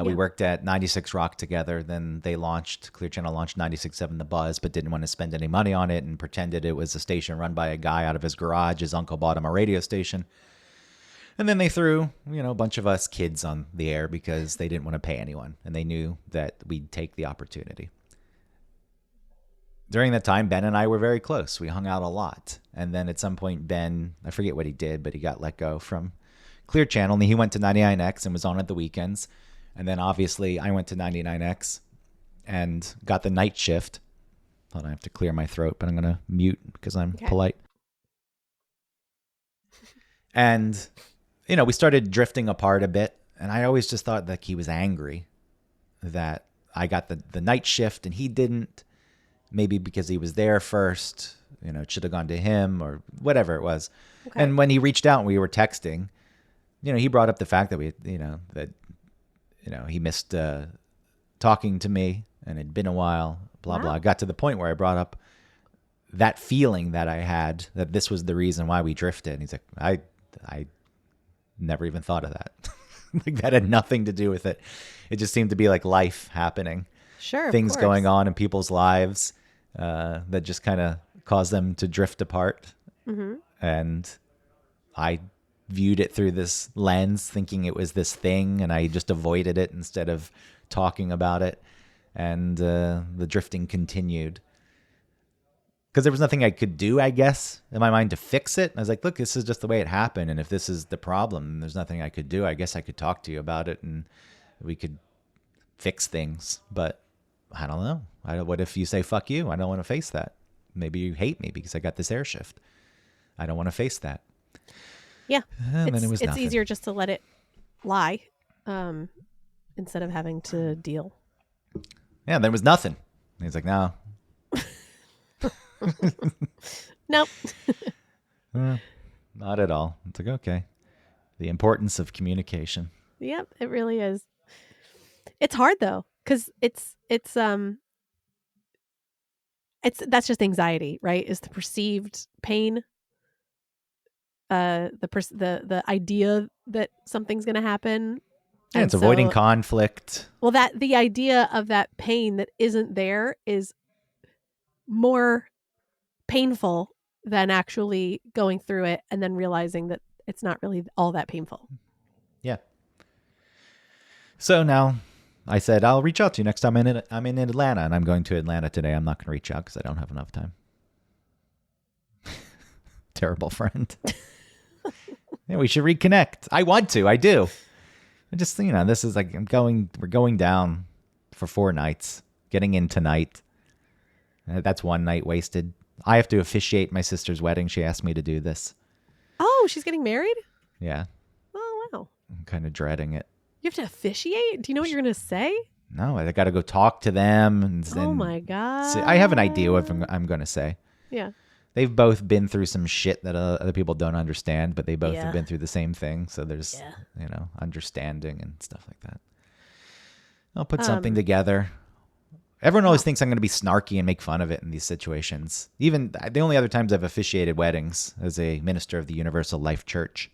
We worked at 96 Rock together. Then Clear Channel launched 96.7 The Buzz, but didn't want to spend any money on it and pretended it was a station run by a guy out of his garage. His uncle bought him a radio station. And then they threw, a bunch of us kids on the air because they didn't want to pay anyone. And they knew that we'd take the opportunity. During that time, Ben and I were very close. We hung out a lot. And then at some point, Ben, I forget what he did, but he got let go from Clear Channel. And he went to 99X and was on at the weekends. And then obviously I went to 99X and got the night shift. Hold on, I have to clear my throat, but I'm going to mute because I'm polite. And, we started drifting apart a bit. And I always just thought that he was angry that I got the night shift and he didn't. Maybe because he was there first, it should have gone to him or whatever it was. Okay. And when he reached out and we were texting, he brought up the fact that he missed talking to me and it'd been a while, blah, blah. I got to the point where I brought up that feeling that I had, that this was the reason why we drifted. And he's like, I never even thought of that. Like that had nothing to do with it. It just seemed to be like life happening. Sure. Things going on in people's lives that just kind of caused them to drift apart. Mm-hmm. And I viewed it through this lens, thinking it was this thing, and I just avoided it instead of talking about it. And the drifting continued. Because there was nothing I could do, I guess, in my mind to fix it. I was like, look, this is just the way it happened. And if this is the problem, there's nothing I could do. I guess I could talk to you about it and we could fix things. But I don't know. What if you say, fuck you? I don't want to face that. Maybe you hate me because I got this air shift. I don't want to face that. Yeah. And then it was it's nothing. easier just to let it lie instead of having to deal. Yeah, there was nothing. And he's like, no. Nope. Not at all. It's like, okay. The importance of communication. Yep, it really is. It's hard though, because that's just anxiety, right? Is the perceived pain, the idea that something's going to happen. Yeah, it's avoiding conflict. Well, that the idea of that pain that isn't there is more painful than actually going through it and then realizing that it's not really all that painful. Yeah. So now I said, I'll reach out to you next time I'm in Atlanta, and I'm going to Atlanta today. I'm not going to reach out because I don't have enough time. Terrible friend. Yeah, we should reconnect. I want to. I do. I just, this is like, we're going down for 4 nights, getting in tonight. That's 1 night wasted. I have to officiate my sister's wedding. She asked me to do this. Oh, she's getting married? Yeah. Oh, wow. I'm kind of dreading it. You have to officiate? Do you know what you're going to say? No, I got to go talk to them. And oh, my God. I have an idea what I'm going to say. Yeah. They've both been through some shit that other people don't understand, but they both have been through the same thing. So there's, understanding and stuff like that. I'll put something together. Everyone always thinks I'm going to be snarky and make fun of it in these situations. Even the only other times I've officiated weddings as a minister of the Universal Life Church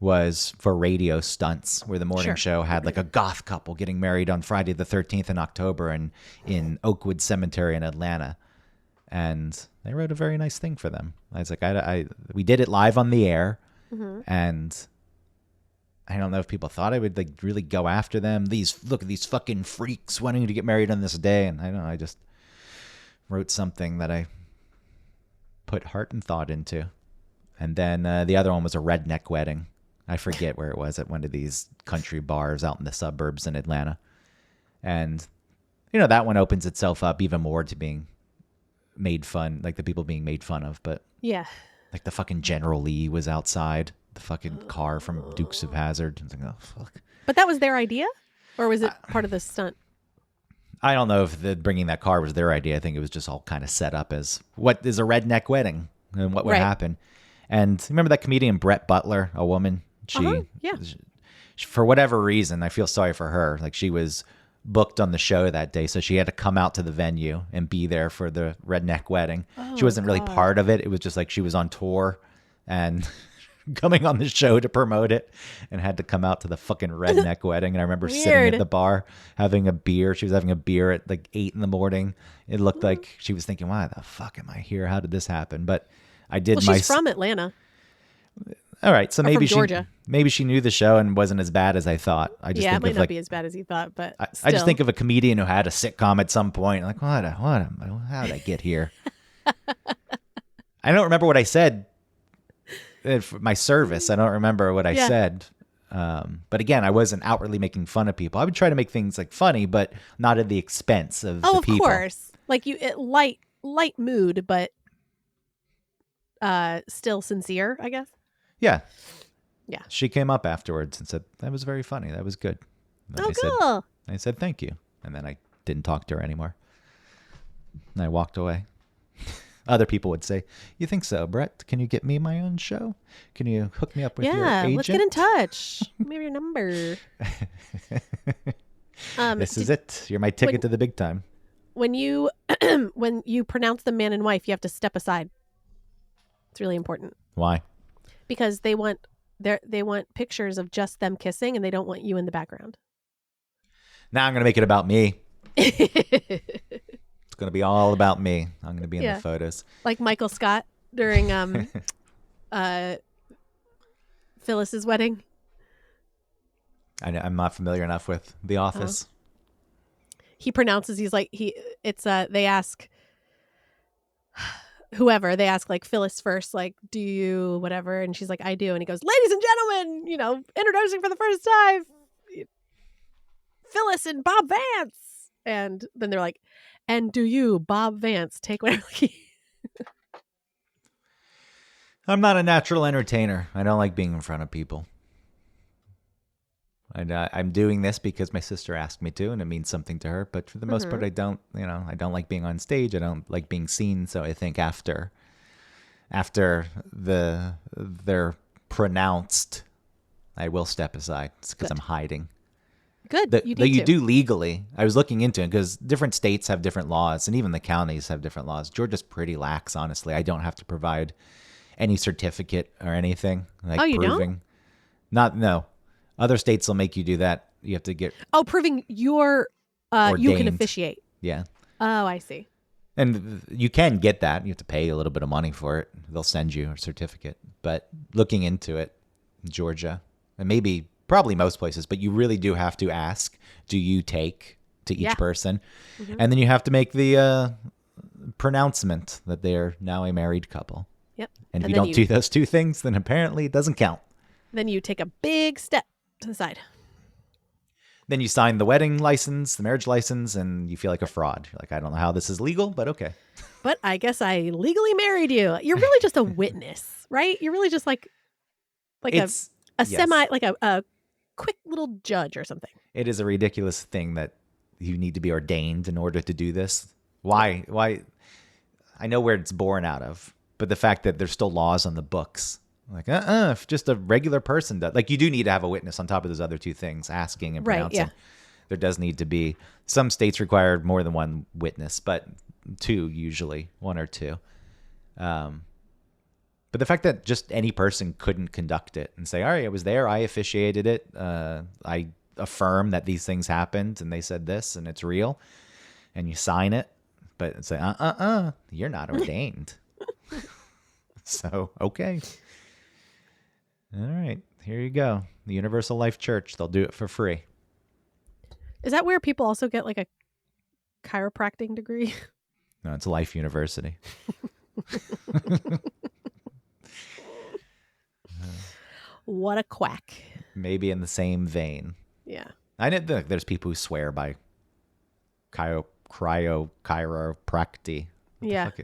was for radio stunts, where the morning show had like a goth couple getting married on Friday the 13th in October in Oakwood Cemetery in Atlanta. And they wrote a very nice thing for them. I was like, we did it live on the air, and I don't know if people thought I would like really go after them. Look at these fucking freaks wanting to get married on this day, and I don't know. I just wrote something that I put heart and thought into. And then the other one was a redneck wedding. I forget where it was, at one of these country bars out in the suburbs in Atlanta. And that one opens itself up even more to being made fun, like the people being made fun of. But yeah, like the fucking General Lee was outside the fucking car from Dukes of Hazzard. I was like, oh fuck. But that was their idea, or was it part of the stunt? I don't know if bringing that car was their idea. I think it was just all kind of set up as what is a redneck wedding and what would happen. And remember that comedian Brett Butler, a woman? She, for whatever reason, I feel sorry for her. Like, she was booked on the show that day, so she had to come out to the venue and be there for the redneck wedding. She wasn't really part of it. It was just like she was on tour and coming on the show to promote it, and had to come out to the fucking redneck wedding. And I remember sitting at the bar having a beer. She was having a beer at like 8 a.m. It looked like she was thinking, why the fuck am I here? How did this happen? But I did she's from Atlanta. All right, so maybe Georgia. Maybe she knew the show and wasn't as bad as I thought. I just think it might not be as bad as you thought, but I just think of a comedian who had a sitcom at some point. Like, how did I get here? I don't remember what I said for my service. I don't remember what I said. But again, I wasn't outwardly making fun of people. I would try to make things like funny, but not at the expense of the people. Of course. Like light mood, but still sincere, I guess. Yeah. Yeah. She came up afterwards and said, that was very funny. That was good. Cool. I said, thank you. And then I didn't talk to her anymore. And I walked away. Other people would say, you think so, Brett? Can you get me my own show? Can you hook me up with your agent? Yeah, let's get in touch. Maybe your number. This is it. You're my ticket to the big time. When you pronounce them man and wife, you have to step aside. It's really important. Why? Because they want pictures of just them kissing, and they don't want you in the background. Now I'm going to make it about me. It's going to be all about me. I'm going to be in the photos. Like Michael Scott during Phyllis's wedding. I'm not familiar enough with The Office. He pronounces, they ask whoever, they ask like Phyllis first, like, do you whatever? And she's like, I do. And he goes, ladies and gentlemen, introducing for the first time, Phyllis and Bob Vance. And then they're like, and do you, Bob Vance, take whatever. I'm not a natural entertainer. I don't like being in front of people. And I'm doing this because my sister asked me to, and it means something to her. But for the most part, I don't like being on stage. I don't like being seen. So I think after after they're pronounced, I will step aside. It's because Good. I'm hiding. Good. You Though need you to. do legally. I was looking into it because different states have different laws, and even the counties have different laws. Georgia's pretty lax, honestly. I don't have to provide any certificate or anything like Oh, you don't? proving. No. Other states will make you do that. You have to get Oh, proving you can Ordained. officiate. yeah. Oh, I see. And you can get that. You have to pay a little bit of money for it. They'll send you a certificate. But looking into it, Georgia, and probably most places, but you really do have to ask, do you take to each Yeah. person? Mhm. And then you have to make the pronouncement that they're now a married couple. Yep. And if And you then don't do those two things, then apparently it doesn't count. Then you take a big step to the side. Then you sign the wedding license, the marriage license, and you feel like a fraud. You're like, I don't know how this is legal, but okay. But I guess I legally married you. You're really just a witness, right? You're really just like It's a yes. semi, like a quick little judge or something. It is a ridiculous thing that you need to be ordained in order to do this. Why? I know where it's born out of, but the fact that there's still laws on the books. Like, if just a regular person does. Like, you do need to have a witness on top of those other two things, asking and Right, pronouncing. yeah. There does need to be. Some states require more than one witness, but two usually, one or two. But the fact that just any person couldn't conduct it and say, all right, I was there, I officiated it, I affirm that these things happened and they said this and it's real, and you sign it, but it's like, you're not ordained. So, okay. All right, here you go. The Universal Life Church, they'll do it for free. Is that where people also get like a chiropractic degree? No, it's Life University. What a quack. Maybe in the same vein. Yeah. I know there's people who swear by chiropractic. What the Yeah. fuck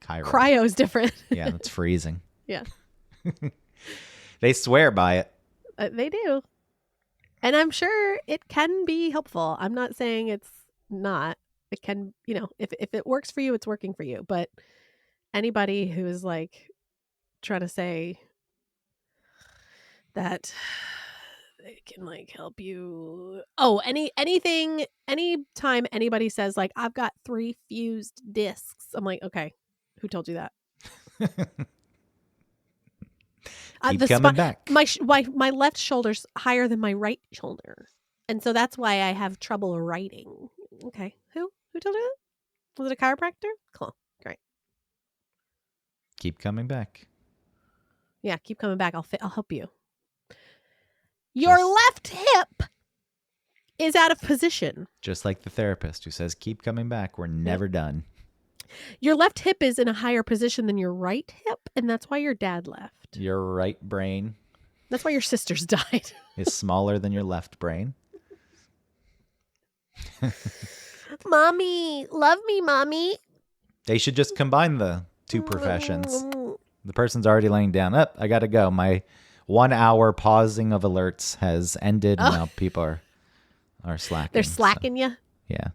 Chiro. Cryo's different. Yeah, it's freezing. Yeah. They swear by it. They do. And I'm sure it can be helpful. I'm not saying it's not. It can, if it works for you, it's working for you. But anybody who is like trying to say that they can like help you. Oh, anytime anybody says like, I've got 3 fused discs, I'm like, okay, who told you that? Keep coming back. My left shoulder's higher than my right shoulder, and so that's why I have trouble writing. Okay, who told you that? Was it a chiropractor? Cool, great. Keep coming back. Yeah, keep coming back. I'll help you. Your left hip is out of position. Just like the therapist who says, keep coming back. We're never done. Your left hip is in a higher position than your right hip, and that's why your dad left. Your right brain That's why your sisters died. is smaller than your left brain. Mommy, love me, mommy. They should just combine the two professions. The person's already laying down. I got to go. My 1 hour pausing of alerts has ended. And now people are slacking. They're slacking you. Yeah.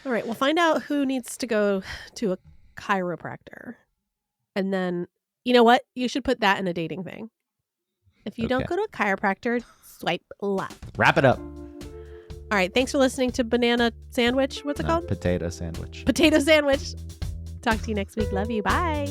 All right, we'll find out who needs to go to a chiropractor. And then, you know what? You should put that in a dating thing. If you don't Okay. go to a chiropractor, swipe left. Wrap it up. All right, thanks for listening to Banana Sandwich. What's it called? Potato sandwich. Potato Sandwich. Talk to you next week. Love you. Bye.